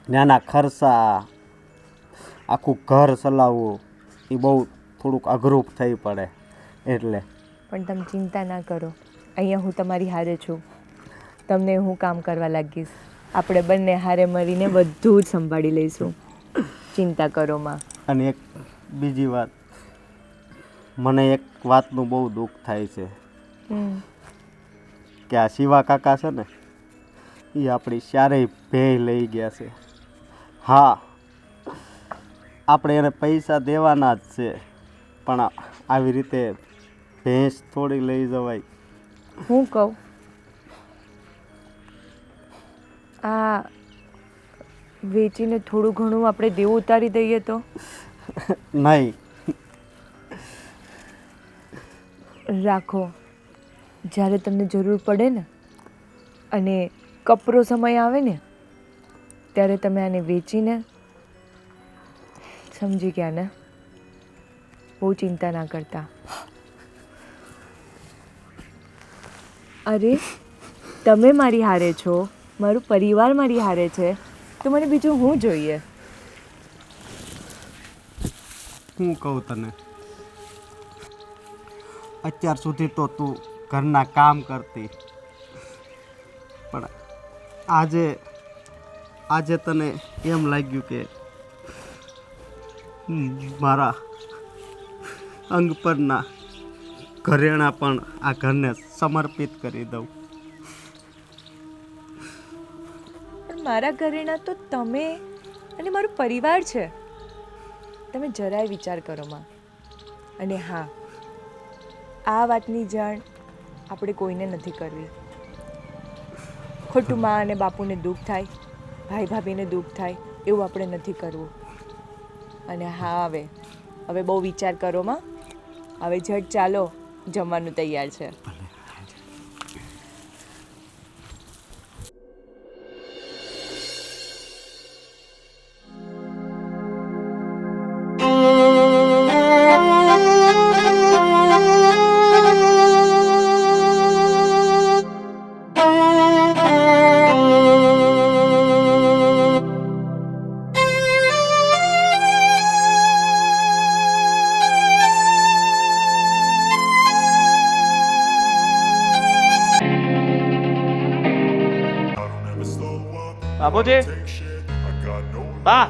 Speaker 2: નાના ખર્ચા, આખું ઘર ચલાવવું એ બહુ થોડુંક અઘરું થઈ પડે એટલે.
Speaker 4: પણ તમે ચિંતા ના કરો, અહીંયા હું તમારી હારે છું, તમને હું કામ કરવા લાગીશ. આપણે બંને હારે મળીને બધું જ સંભાળી લઈશું, ચિંતા કરો માં.
Speaker 2: અને એક બીજી વાત, મને એક વાતનું બહુ દુઃખ થાય છે કે આ શિવા કાકા છે ને એ આપણી ચારેય ભેય લઈ ગયા છે. હા, આપણે એને પૈસા દેવાના જ છે, પણ આવી રીતે ભેંસ થોડી લઈ જવાય.
Speaker 4: હું કહું આ વેચીને થોડું ઘણું આપણે દેવું ઉતારી દઈએ તો?
Speaker 2: નહીં,
Speaker 4: રાખો, જ્યારે તમને જરૂર પડે ને અને કપરો સમય આવે ને ત્યારે તમે આને વેચીને સમજી ગયા ને, બહુ ચિંતા ના કરતા. અરે તમે મારી હારે છો, મારું પરિવાર મારી હારે છે, તો મને બીજું શું જોઈએ?
Speaker 2: હું કહું તને, અત્યાર સુધી તો તું ઘરના કામ કરતી, પણ આજે તને એમ લાગ્યું કે મારા અંગ પરના ઘરેણાં પણ આ ઘરને સમર્પિત કરી દઉં.
Speaker 4: પણ મારા ઘરેણાં તો તમે અને મારો પરિવાર છે. તમે જરાય વિચાર કરો માં. અને હા, આ વાતની જાણ આપણે કોઈને નથી કરવી. ખોટું મા અને બાપુને દુઃખ થાય, ભાઈ ભાભીને દુઃખ થાય એવું આપણે નથી કરવું. અને હા, હવે બહુ વિચાર કરો માં. હવે ઝટ ચાલો, જમવાનું તૈયાર છે.
Speaker 6: બાપુજી, બા,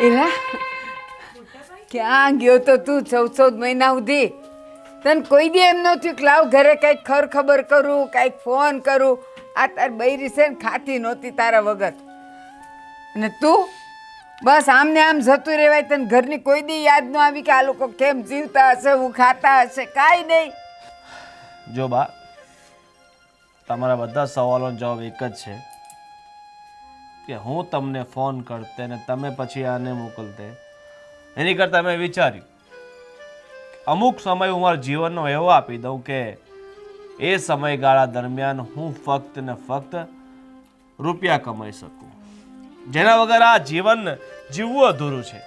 Speaker 1: એલા ક્યાં ગયો તો તું 14 મહિના સુધી? તને કોઈ દી એમ ન થયું કે લાવ ઘરે કંઈક ખબર કરું, કંઈક ફોન કરું? આ તાર બૈરી છે ને ખાતી નહોતી તારા વગર. અને તું બસ આમ ને આમ જતું રહેવાય. તને ઘરની કોઈ દી યાદ ન આવી કે આ લોકો કેમ જીવતા હશે, હું ખાતા હશે? કાંઈ નહીં.
Speaker 6: જો બા, તમારા બધા સવાલોનો જવાબ એક જ છે કે હું તમને ફોન કરતે ને તમે પછી આને મોકલતે. એની કરતાં મેં વિચાર્યું અમુક સમય હું મારા જીવનનો એવો આપી દઉં કે એ સમયગાળા દરમિયાન હું ફક્ત ને ફક્ત રૂપિયા કમાઈ શકું, જેના વગર આ જીવન જીવવું અધૂરું છે.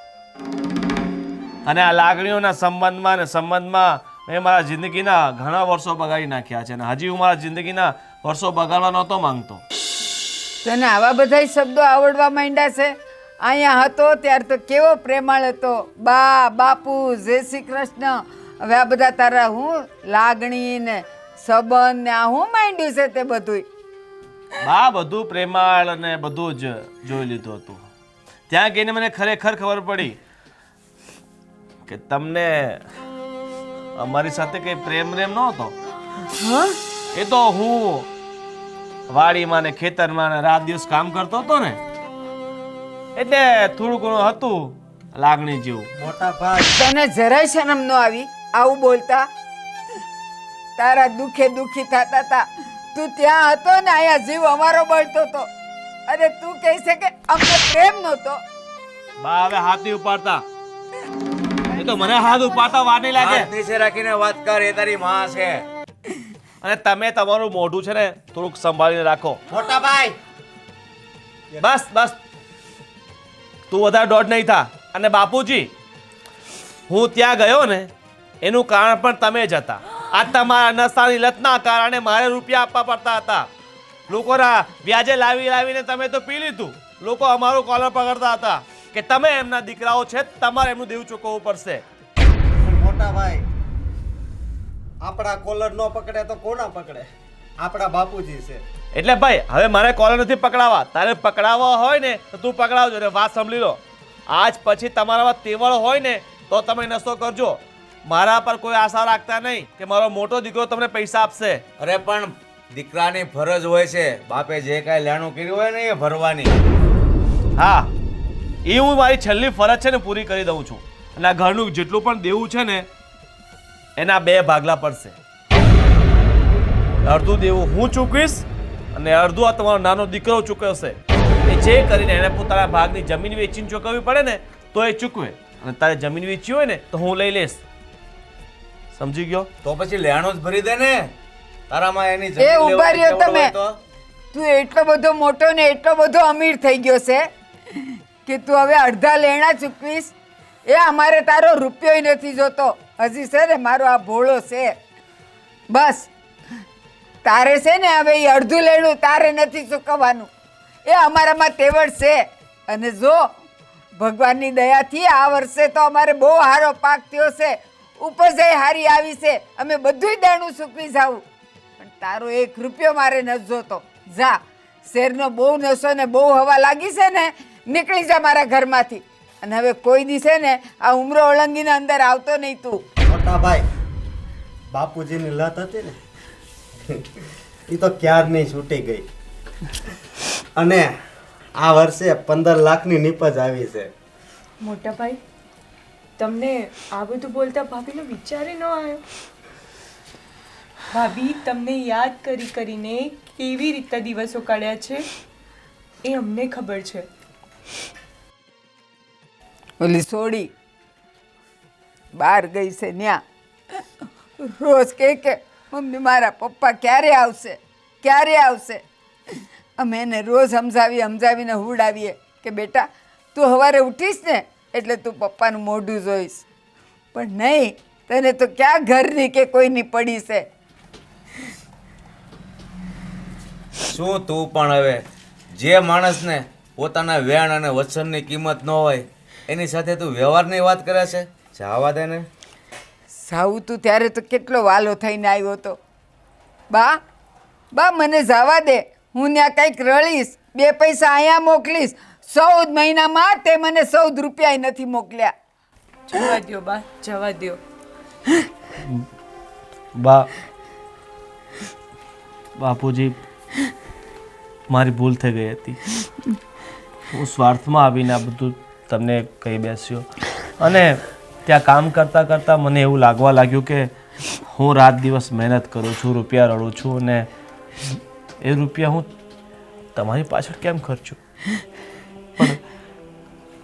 Speaker 6: અને આ લાગણીઓના સંબંધમાં મેં મારા જિંદગીના ઘણા વર્ષો બગાડી નાખ્યા છે અને હજી હું મારા જિંદગીના વર્ષો બગાડવા નહોતો માંગતો.
Speaker 1: તને આવા બધા શબ્દો આવડવા માંડ્યા છે? અહીંયા હતો ત્યારે તો કેવો પ્રેમાળ હતો, બા, બાપુ, જય શ્રી કૃષ્ણ. હવે આ બધા તારા હું લાગણી ને સંબંધ ને આ હું માંડ્યું છે તે બધું?
Speaker 6: બા, બધું પ્રેમાળ અને બધું જ જોઈ લીધું હતું. ત્યાં ગઈને મને ખરેખર ખબર પડી કે તમને અમારી સાથે કઈ પ્રેમ નહોતો. એ તો હું વાડીમાં ને ખેતરમાં ને રાત દિવસ કામ કરતો હતો ને, એટલે થોડું ઘણું હતું લાગણી જેવું.
Speaker 2: મોટા ભાઈ,
Speaker 1: તને જરાય શરમ ન આવી આવું બોલતા? તારા દુખે દુખી થતા હતા, તું ત્યાં હતો ને અહીંયા જીવ અમારો બળતો હતો. અરે તું કહે છે કે અમને પ્રેમ નહોતો?
Speaker 6: બા, હવે હાથ નહીં ઉપાડતા. એ તો મને હાથ ઉપાડતા વાર નહીં લાગે.
Speaker 5: નીચે રાખીને વાત કર, એ તારી માં છે.
Speaker 6: અને તમે તમારું મોઢું છે ને થોડુંક સંભાળીને રાખો.
Speaker 2: મોટા ભાઈ,
Speaker 6: બસ બસ, તું વધારે દોઢ નહીં થા. અને બાપુજી, હું ત્યાં ગયો ને એનું કારણ પણ તમે જ હતા. આ તમારા નશાની લતના કારણે મારે રૂપિયા આપવા પડતા હતા. લોકોના વ્યાજે લાવીને તમે તો પી લીધું. લોકો અમારું કોલર પકડતા હતા. કે તમે એમના દીકરાઓ છે, તમારે એમનું દેવું ચૂકવવું પડશે.
Speaker 2: મોટા ભાઈ, આપણા કોલર ન પકડે તો કોના પકડે? આપણા બાપુજી છે.
Speaker 6: એટલે ભાઈ હવે મારે કોલર નથી પકડાવા, તારે પકડાવવા હોય ને તો તું પકડાવજો. અને વાત સાંભળી લો, આજ પછી તમારામાં તેવડ હોય ને તો તમે નશો કરજો. મારા પર કોઈ આશા રાખતા નહીં કે મારો મોટો દીકરો તમને પૈસા આપશે.
Speaker 5: અરે પણ દીકરાની ફરજ હોય છે, બાપે જે કાંઈ લેણું કર્યું હોય ને એ ભરવાની.
Speaker 6: હા, એ હું મારી છેલ્લી ફરજ છે ને પૂરી કરી દઉં છું. અને આ ઘરનું જેટલું પણ દેવું છે ને એના 2 ભાગલા પડશે. અડધું દેવું હું ચૂકવીશ અને અડધું આ તમારો નાનો દીકરો ચૂકવશે. એ જે કરીને એને પોતાના ભાગની જમીન વેચીને ચૂકવવી પડે ને તો એ ચૂકવે. અને તારે જમીન વેચી હોય ને તો હું લઈ લઈશ. સમજી ગયો?
Speaker 5: તો પછી લેણું જ ભરી દે ને. તારામાં એની
Speaker 1: એ
Speaker 5: જમીન
Speaker 1: ઉભા
Speaker 5: લેવાની
Speaker 1: રહ્યો
Speaker 5: તેવડ હોય
Speaker 1: તમે.
Speaker 5: તો.
Speaker 1: તું એટલો બધો મોટો ને એટલો બધો અમીર થઈ ગયો છે કે તું હવે અડધા લેણા ચૂકવીશ. એ અમારે તારો રૂપિયો નથી જોતો. હજી છે ને મારો આ ભોળો છે. બસ તારે છે ને હવે એ અડધું લેણું તારે નથી ચૂકવવાનું. એ અમારામાં તેવડ છે. અને જો ભગવાનની દયાથી આ વર્ષે તો અમારે બહુ સારો પાક થયો છે, ઉપજ હારી આવી છે, અમે બધુંય દેણું ચૂકવી જાવું. પણ તારો 1 રૂપિયો મારે નથી જોતો. જા, શેરનો બહુ નશો ને બહુ હવા લાગી છે ને, નીકળી જા મારા ઘરમાંથી. અને હવે કોઈ દિવસે ને આ ઉમરો ઓળંગીને અંદર આવતો નહીં તું.
Speaker 2: મોટા ભાઈ, બાપુજીની લત હતી ને એ તો ક્યારની છૂટી ગઈ. અને આ વર્ષે 15 લાખની નીપજ આવી છે.
Speaker 4: મોટા ભાઈ, તમને આ બધું બોલતા ભાભીનો વિચાર ન આવ્યો? ભાભી તમને યાદ કરીને કેવી રીતે દિવસો કાઢ્યા છે એ અમને ખબર છે.
Speaker 1: ઓલી સોડી બહાર ગઈ છે ન્યા રોજ કે મમ્મી મારા પપ્પા ક્યારે આવશે, ક્યારે આવશે. અમે એને રોજ સમજાવીને હુડાવીએ કે બેટા તું સવારે ઉઠીશ ને એટલે તું પપ્પાનું મોઢું જોઈશ. પણ નહીં, તને તો ક્યાં ઘરની કે કોઈની પડી છે.
Speaker 5: શું તું પણ હવે જે માણસને પોતાના વેણ અને વચનની કિંમત ન હોય એની સાથે તું વ્યવહારની વાત કરે છે? જવા દે ને.
Speaker 1: સાવું તું ત્યારે તો કેટલો વાલો થઈને આવ્યો હતો. બા મને જવા દે, હું ત્યાં કંઈક રળીશ, 2 પૈસા અહીંયા મોકલીશ. 14 મહિનામાં તે મને 14 રૂપિયા નથી મોકલ્યા.
Speaker 4: જવા દ્યો બા, જવા દ્યો.
Speaker 6: બાપુજી, મારી ભૂલ થઈ ગઈ હતી. હું સ્વાર્થમાં આવીને આ બધું તમને કહી બેસ્યો. અને ત્યાં કામ કરતાં કરતાં મને એવું લાગવા લાગ્યું કે હું રાત દિવસ મહેનત કરું છું, રૂપિયા રડું છું, અને એ રૂપિયા હું તમારી પાછળ કેમ ખર્ચું. પણ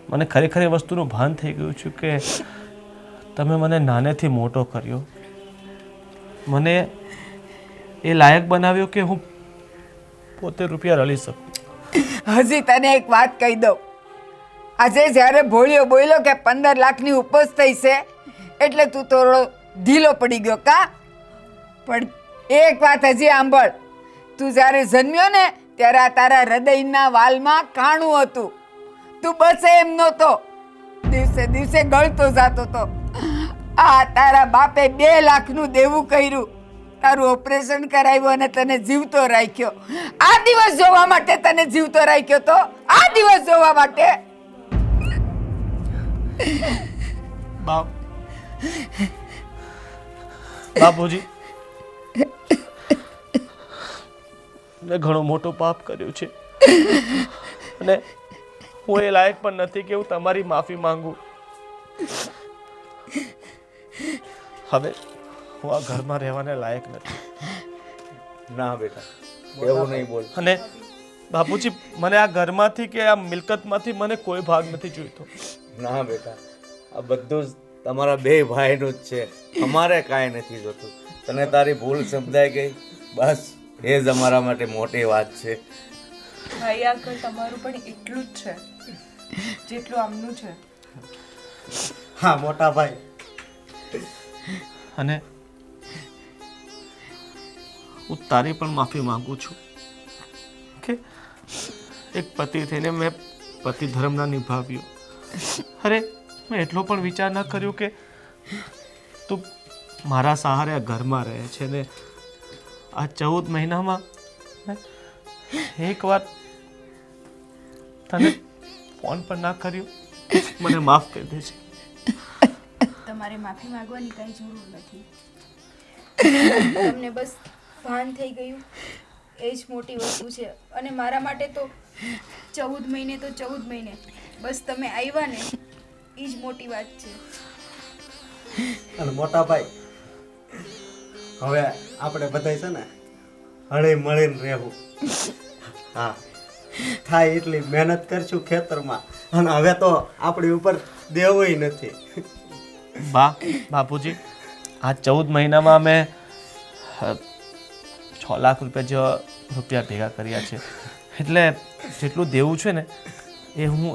Speaker 6: મને ખરેખર એ વસ્તુનું ભાન થઈ ગયું છે કે તમે મને નાનેથી મોટો કર્યો, મને એ લાયક બનાવ્યો કે હું પોતે રૂપિયા રળી શકું.
Speaker 1: હજી તને એક વાત કહી દઉં. આજે જ્યારે ભોળિયો બોલ્યો કે 15 લાખની ઉપજ થઈ છે એટલે તું થોડો ઢીલો પડી ગયો કા. પણ એક વાત હજી સાંભળ. તું જ્યારે જન્મ્યો ને ત્યારે આ તારા હૃદયના વાલમાં કાણું હતું. તું બસે એમ નહોતો, દિવસે દિવસે ગળતો જતો હતો. આ તારા બાપે 2 લાખનું દેવું કર્યું, તારું ઓપરેશન કરાવ્યું અને તને જીવતો રાખ્યો. આ દિવસ જોવા માટે તને જીવતો રાખ્યો તો, આ દિવસ જોવા માટે.
Speaker 6: બાપુજી, મેં ઘણું મોટું પાપ કર્યું છે અને હું એ લાયક પણ નથી કે હું તમારી માફી માંગુ. હવે હું આ ઘરમાં રહેવાને લાયક નથી.
Speaker 5: ના બેટા, એવું નહીં બોલ.
Speaker 6: અને બાપુજી, મને આ ઘરમાંથી કે આ મિલકતમાંથી મને કોઈ ભાગ નથી જોઈતો.
Speaker 5: ના બેટા, આ બધું જ તમારા 2 ભાઈનું જ છે. અમારે કાંઈ નથી જોતું. તને તારી ભૂલ સમજાઈ ગઈ, બસ એ જ અમારા માટે મોટી વાત છે.
Speaker 4: ભાઈ, આ ઘર તમારું પણ એટલું જ છે જેટલું આમનું છે.
Speaker 2: હા મોટા ભાઈ.
Speaker 6: અને હું તારી પણ માફી માંગુ છું કે એક પતિ થઈને મેં પતિ ધર્મ ના નિભાવ્યો. અરે મેં એટલો પણ વિચાર ન કર્યો કે તું મારા સહારે આ ઘરમાં રહે છે ને આ 14 મહિનામાં એકવાર તને ફોન પણ ના કર્યો. મને માફ કરી દેજે.
Speaker 3: તમારે માફી માંગવાની કાંઈ જરૂર નથી. તમને બસ ભાન થઈ ગયું એ જ મોટી વસ્તુ છે. અને મારા માટે તો 14 મહિને તો 14 મહિને બસ તમે આવ્યા ને એ જ મોટી વાત છે.
Speaker 2: અને મોટા ભાઈ હવે આપણે બધાય છે ને હળી મળીને રહેવું. હા થાય એટલી મહેનત કરશું ખેતરમાં અને હવે તો આપણી ઉપર દેવોય નથી.
Speaker 6: બાપુજી આ 14 મહિનામાં અમે 6 લાખ રૂપિયા ભેગા કર્યા છે. એટલે જેટલું દેવું છે ને એ હું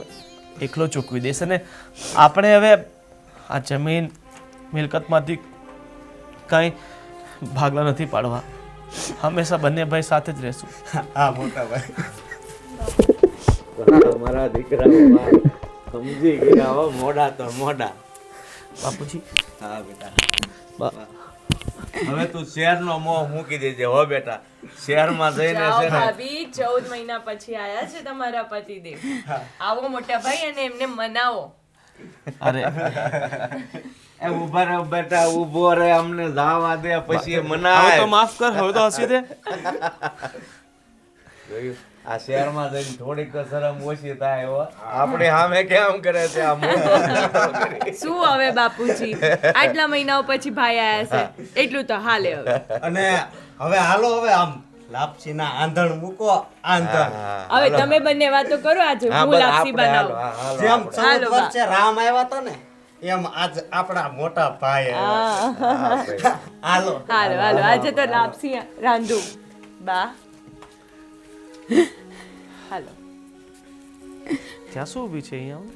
Speaker 6: એકલો ચૂકવી દઈશ. અને આપણે હવે આ જમીન મિલકતમાંથી કંઈ ભાગલા નથી પાડવા. હંમેશા બંને ભાઈ સાથે જ રહેશું.
Speaker 2: હા મોટા ભાઈ
Speaker 5: મારા દીકરા સમજી ગયા હો, મોડા તો મોડા.
Speaker 6: બાપુજી
Speaker 5: હા બેટા, હવે તું શહેરનો મોહ મૂકી દેજે હો બેટા. શહેરમાં જઈને
Speaker 4: જાઓ
Speaker 5: છે ને
Speaker 4: ભાભી, 14 મહિના પછી આયા છે તમારા પતિદેવ. આવો મોટા ભાઈ અને એમને મનાવો.
Speaker 6: અરે
Speaker 5: એ ઉભા રહે બેટા, ઊભો રહે, અમને જાવા દે, પછી એ
Speaker 6: હવે
Speaker 5: મનાય.
Speaker 6: તો માફ કર, હવે તો હસી દે.
Speaker 5: જોયું? આ શહેરમાં જઈને થોડીક તો શરમ ઓછી થાય હો. આપણે સામે કેમ કરે છે આ મોટો કરી.
Speaker 4: શું હવે બાપુજી, આટલા મહિનાઓ પછી ભાઈ આયા છે એટલું તો હાલે હવે.
Speaker 2: અને હવે હાલો હવે આમ લાપસીના આંધણ મૂકો. આંધણ
Speaker 4: હવે તમે બંને વાતો કરો, આજે
Speaker 5: હા,
Speaker 4: હું
Speaker 5: બસ
Speaker 4: લાપસી
Speaker 5: આપણે હાલો,
Speaker 4: બનાવું.
Speaker 5: હા, હાલો,
Speaker 2: જેમ
Speaker 5: આપણે.
Speaker 2: 14
Speaker 4: હાલો, બા.
Speaker 2: વર્ષે રામ આવ્યા હતા ને એમ આજ આપણા મોટા ભાઈ આવ્યા.
Speaker 5: હા, ભાઈ.
Speaker 2: હાલો
Speaker 4: હાલો હાલો, આજે તો લાપસી રાંધું બા. હાલો.
Speaker 6: ત્યાં શું ઊભી છે અહીંયા?